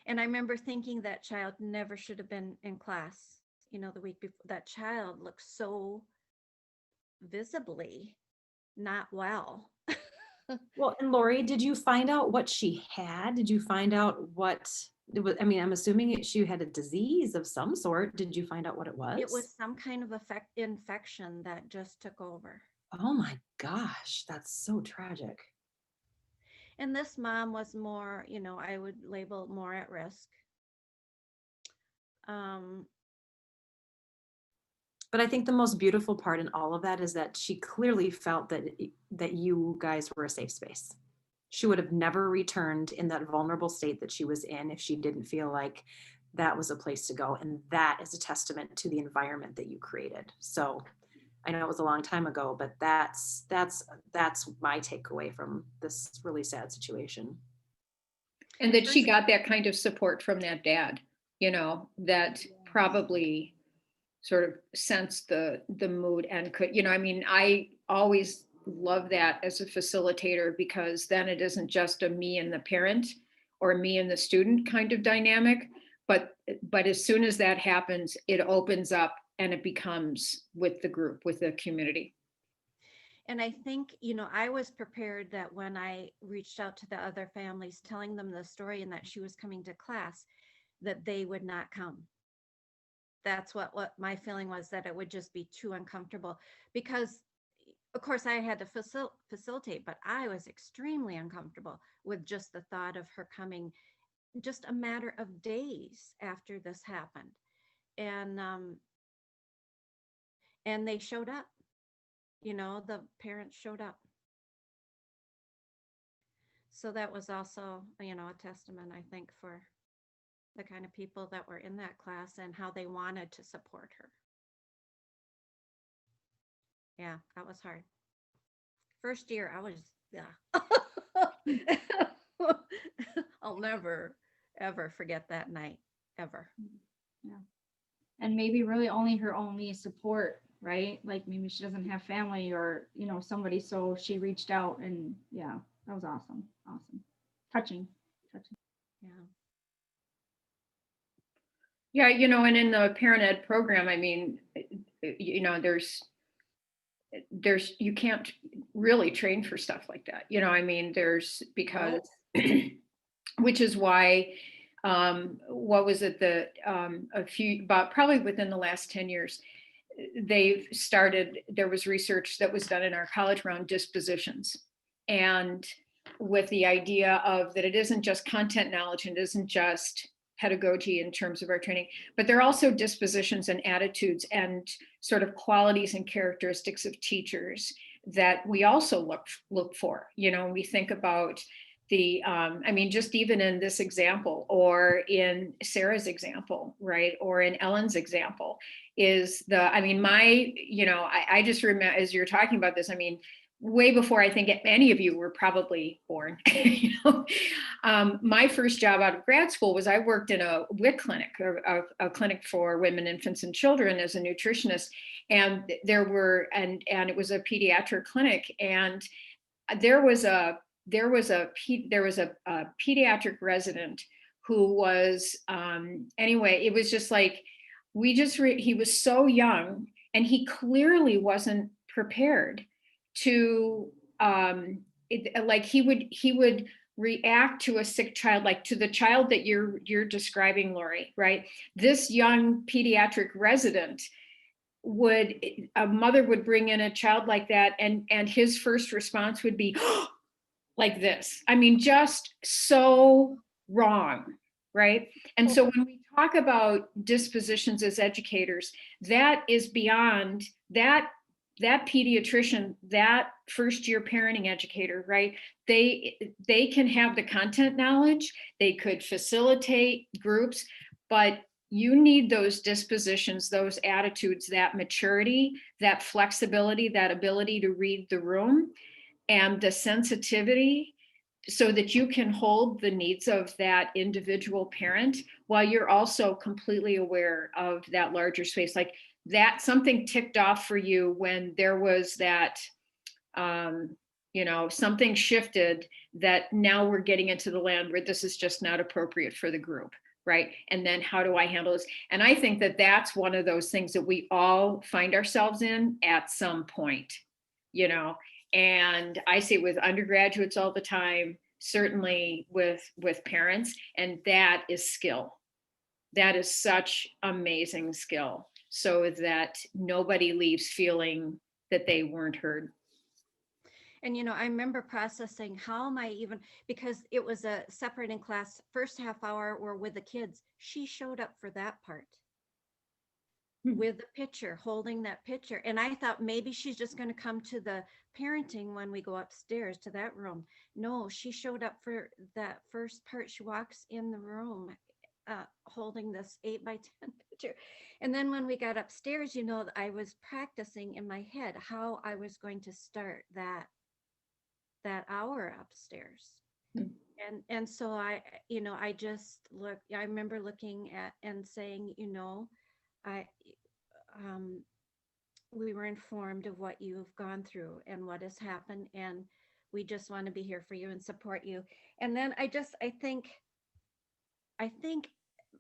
And I remember thinking that child never should have been in class, the week before. That child looked so visibly not well. Well, and Lori, did you find out what she had? Did you find out what it was? I mean, I'm assuming she had a disease of some sort. Did you find out what it was? It was some kind of infection that just took over. Oh my gosh, that's so tragic. And this mom was more, I would label more at risk. But I think the most beautiful part in all of that is that she clearly felt that you guys were a safe space. She would have never returned in that vulnerable state that she was in if she didn't feel like that was a place to go. And that is a testament to the environment that you created. So I know it was a long time ago, but that's my takeaway from this really sad situation. And that she got that kind of support from that dad, that probably sort of sensed the mood and could, I mean, I always love that as a facilitator, because then it isn't just a me and the parent or me and the student kind of dynamic, but as soon as that happens, it opens up and it becomes with the group, with the community. And I think, I was prepared that when I reached out to the other families, telling them the story and that she was coming to class, that they would not come. That's what my feeling was, that it would just be too uncomfortable, because of course I had to facilitate, but I was extremely uncomfortable with just the thought of her coming just a matter of days after this happened. And they showed up, the parents showed up. So that was also, a testament, I think, for the kind of people that were in that class and how they wanted to support her. Yeah, that was hard. First year, I was, yeah. I'll never, ever forget that night, ever. Yeah. And maybe really only her only support, right? Like maybe she doesn't have family or, somebody, so she reached out, and yeah, that was awesome. Awesome. Touching. Yeah. Yeah, and in the parent ed program, I mean, there's you can't really train for stuff like that. I mean, because which is why what was it, about probably within the last 10 years, there was research that was done in our college around dispositions, and with the idea of that it isn't just content knowledge and it isn't just pedagogy in terms of our training, but there are also dispositions and attitudes and sort of qualities and characteristics of teachers that we also look for. We think about I mean, just even in this example, or in Sarah's example, right, or in Ellen's example, I just remember, as you're talking about this, I mean, way before I think any of you were probably born. My first job out of grad school was I worked in a WIC clinic, a clinic for women, infants, and children, as a nutritionist, and it was a pediatric clinic, and there was a pediatric resident who was anyway, it was just like he was so young, and he clearly wasn't prepared to he would react to a sick child, like to the child that you're describing, Lori, right? This young pediatric resident a mother would bring in a child like that, and his first response would be like this. I mean, just so wrong, right? And so when we talk about dispositions as educators, that is beyond that pediatrician, that first year parenting educator, right? They can have the content knowledge, they could facilitate groups, but you need those dispositions, those attitudes, that maturity, that flexibility, that ability to read the room, and the sensitivity, so that you can hold the needs of that individual parent while you're also completely aware of that larger space. Like that, something ticked off for you when there was that, something shifted, that now we're getting into the land where this is just not appropriate for the group, right? And then how do I handle this? And I think that that's one of those things that we all find ourselves in at some point, and I see it with undergraduates all the time, certainly with parents, and that is skill. That is such amazing skill, so that nobody leaves feeling that they weren't heard. And, I remember processing, how am I even, because it was a separating class, first half hour were with the kids. She showed up for that part with the picture, holding that picture. And I thought maybe she's just going to come to the parenting when we go upstairs to that room. No, she showed up for that first part. She walks in the room holding this 8x10 picture. And then when we got upstairs, I was practicing in my head how I was going to start that hour upstairs. And so I just I remember looking at and saying, we were informed of what you've gone through and what has happened, and we just want to be here for you and support you. And then I think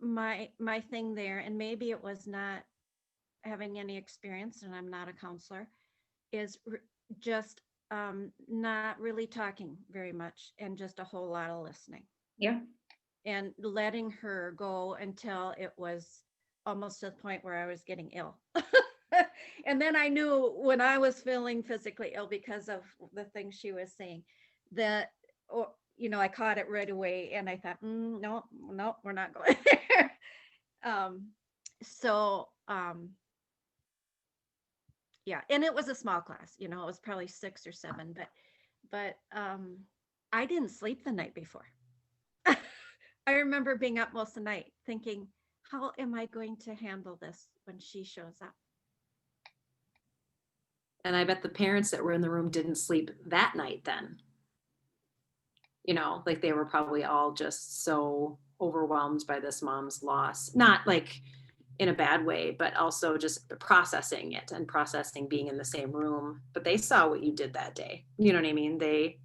my thing there, and maybe it was not having any experience, and I'm not a counselor, is just not really talking very much and just a whole lot of listening. Yeah. And letting her go until it was almost to the point where I was getting ill. And then I knew when I was feeling physically ill because of the things she was saying, that, I caught it right away, and I thought, no, we're not going there. Yeah, and it was a small class, it was probably 6 or 7, but I didn't sleep the night before. I remember being up most of the night thinking, how am I going to handle this when she shows up? And I bet the parents that were in the room didn't sleep that night then. Like they were probably all just so overwhelmed by this mom's loss. Not like in a bad way, but also just processing it and processing being in the same room. But they saw what you did that day. You know what I mean? They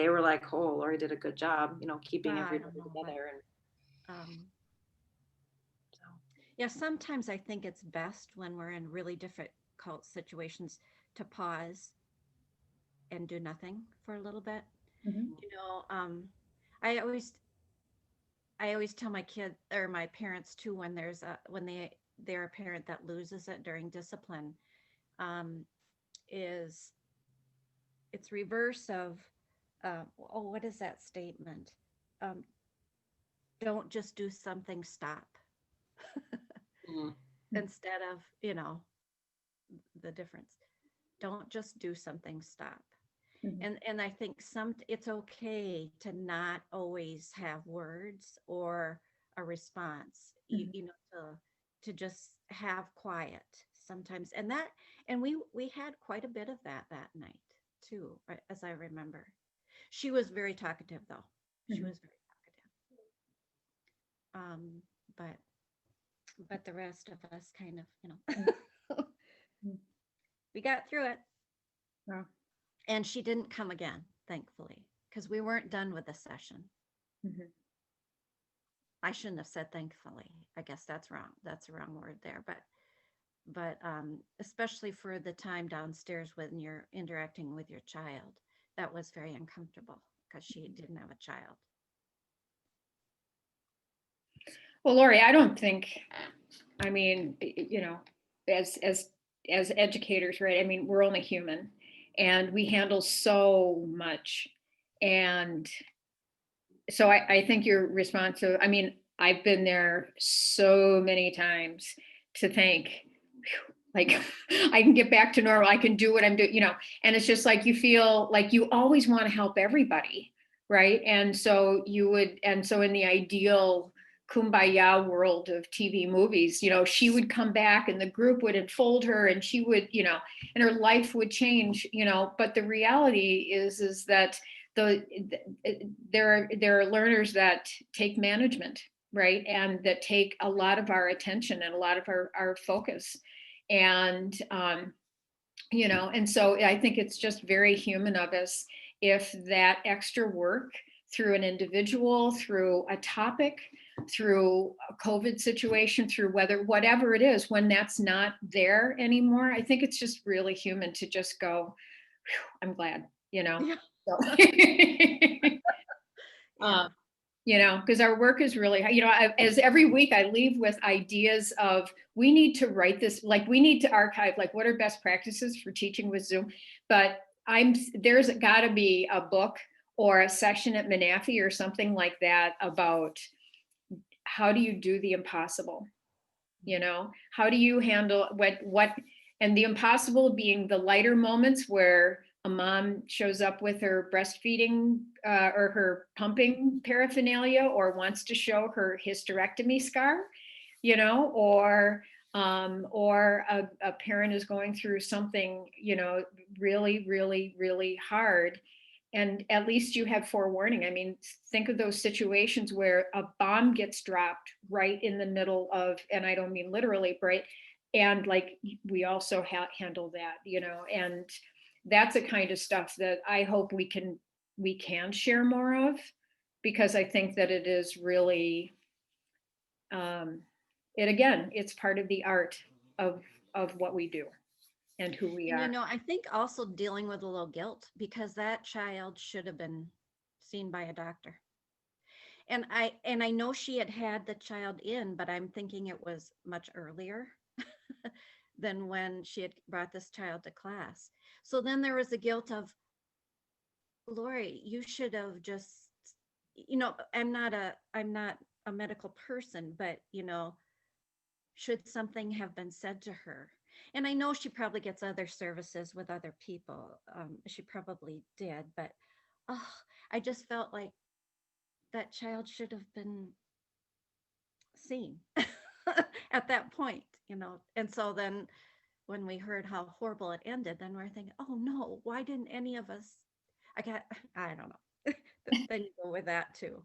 were like, oh, Lori did a good job, keeping everybody together. Yeah, sometimes I think it's best when we're in really difficult situations to pause and do nothing for a little bit. I always tell my kid or my parents too, when they're a parent that loses it during discipline, it's reverse of what is that statement? Don't just do something, stop. Instead of the difference. Don't just do something, stop. And I think it's okay to not always have words or a response, to just have quiet sometimes. And we had quite a bit of that night too, as I remember. She was very talkative though. She was very talkative. But the rest of us kind of, we got through it. Wow. And she didn't come again, thankfully, because we weren't done with the session. I shouldn't have said thankfully. I guess that's wrong. That's a wrong word there. But especially for the time downstairs when you're interacting with your child, that was very uncomfortable because she didn't have a child. Well, Lori, I don't think, as educators, right? I mean, we're only human and we handle so much. And so I think your response to, I've been there so many times to think, like, I can get back to normal. I can do what I'm doing, and it's just like, you feel like you always want to help everybody. Right. And so in the ideal kumbaya world of TV movies, she would come back and the group would enfold her and she would, and her life would change, but the reality is that there are learners that take management, right? And that take a lot of our attention and a lot of our focus. And, and so I think it's just very human of us if that extra work through an individual, through a topic, through a COVID situation, through whatever it is, when that's not there anymore, I think it's just really human to just go, I'm glad, Yeah. So, because our work is really, as every week I leave with ideas of, we need to write this, like we need to archive, like what are best practices for teaching with Zoom, but there's gotta be a book or a session at Menafee or something like that about how do you do the impossible? How do you handle what, and the impossible being the lighter moments where a mom shows up with her breastfeeding or her pumping paraphernalia, or wants to show her hysterectomy scar, you know, or a parent is going through something, you know, really, really, really hard. And at least you have forewarning. I mean, think of those situations where a bomb gets dropped right in the middle of, and I don't mean literally, right? And like, we also handle that, you know, and that's the kind of stuff that I hope we can share more of, because I think that it is really, it's part of the art of what we do and who we And are. you know, I think also dealing with a little guilt, because that child should have been seen by a doctor. And I know she had the child in, but I'm thinking it was much earlier than when she had brought this child to class. So then there was the guilt of, Lori, you should have just, you know, I'm not a medical person, but you know, should something have been said to her? And I know she probably gets other services with other people. She probably did, but I just felt like that child should have been seen at that point, you know. And so then when we heard how horrible it ended, then we're thinking, oh no, why didn't any of us? I don't know. Then you go with that too.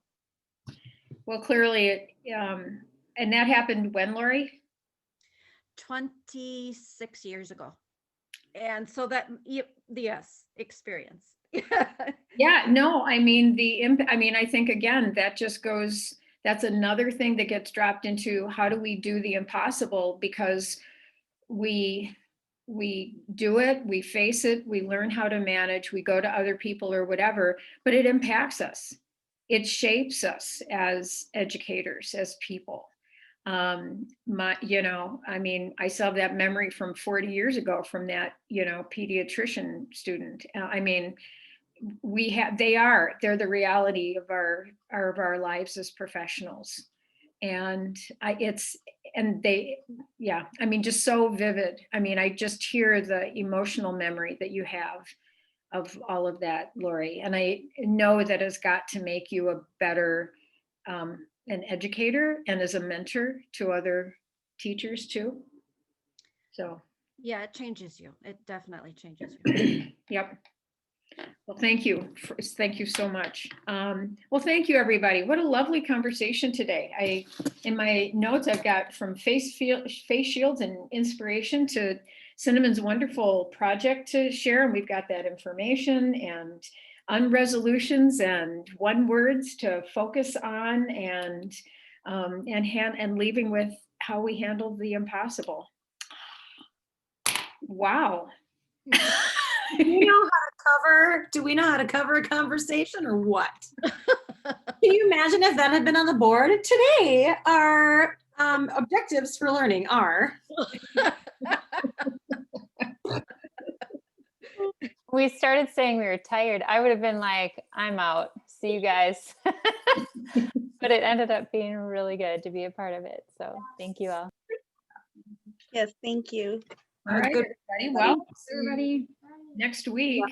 Well, clearly, and that happened when, Lori? 26 years ago. And so that, yes, experience. Yeah, no, I mean, I think again, that just goes, that's another thing that gets dropped into how do we do the impossible, because we do it, we face it, we learn how to manage, we go to other people or whatever, but it impacts us. It shapes us as educators, as people. You know, I mean, I still have that memory from 40 years ago from that, you know, pediatrician student. I mean, they're the reality of our lives as professionals. And yeah, I mean, just so vivid. I mean, I just hear the emotional memory that you have of all of that, Lori. And I know that has got to make you a better an educator and as a mentor to other teachers too. So. Yeah, it changes you. It definitely changes you. Yep. Well, thank you. Thank you so much. Well, thank you, everybody. What a lovely conversation today. In my notes, I've got from face shields and inspiration to Cinnamin's wonderful project to share, and we've got that information and unresolutions and one words to focus on, and leaving with how we handle the impossible. Wow. Do we know how to cover a conversation or what? Can you imagine if that had been on the board? Today, our objectives for learning are. We started saying we were tired. I would have been like, I'm out. See you guys. But it ended up being really good to be a part of it. So thank you all. Yes, thank you. All right, everybody. Well, everybody, next week.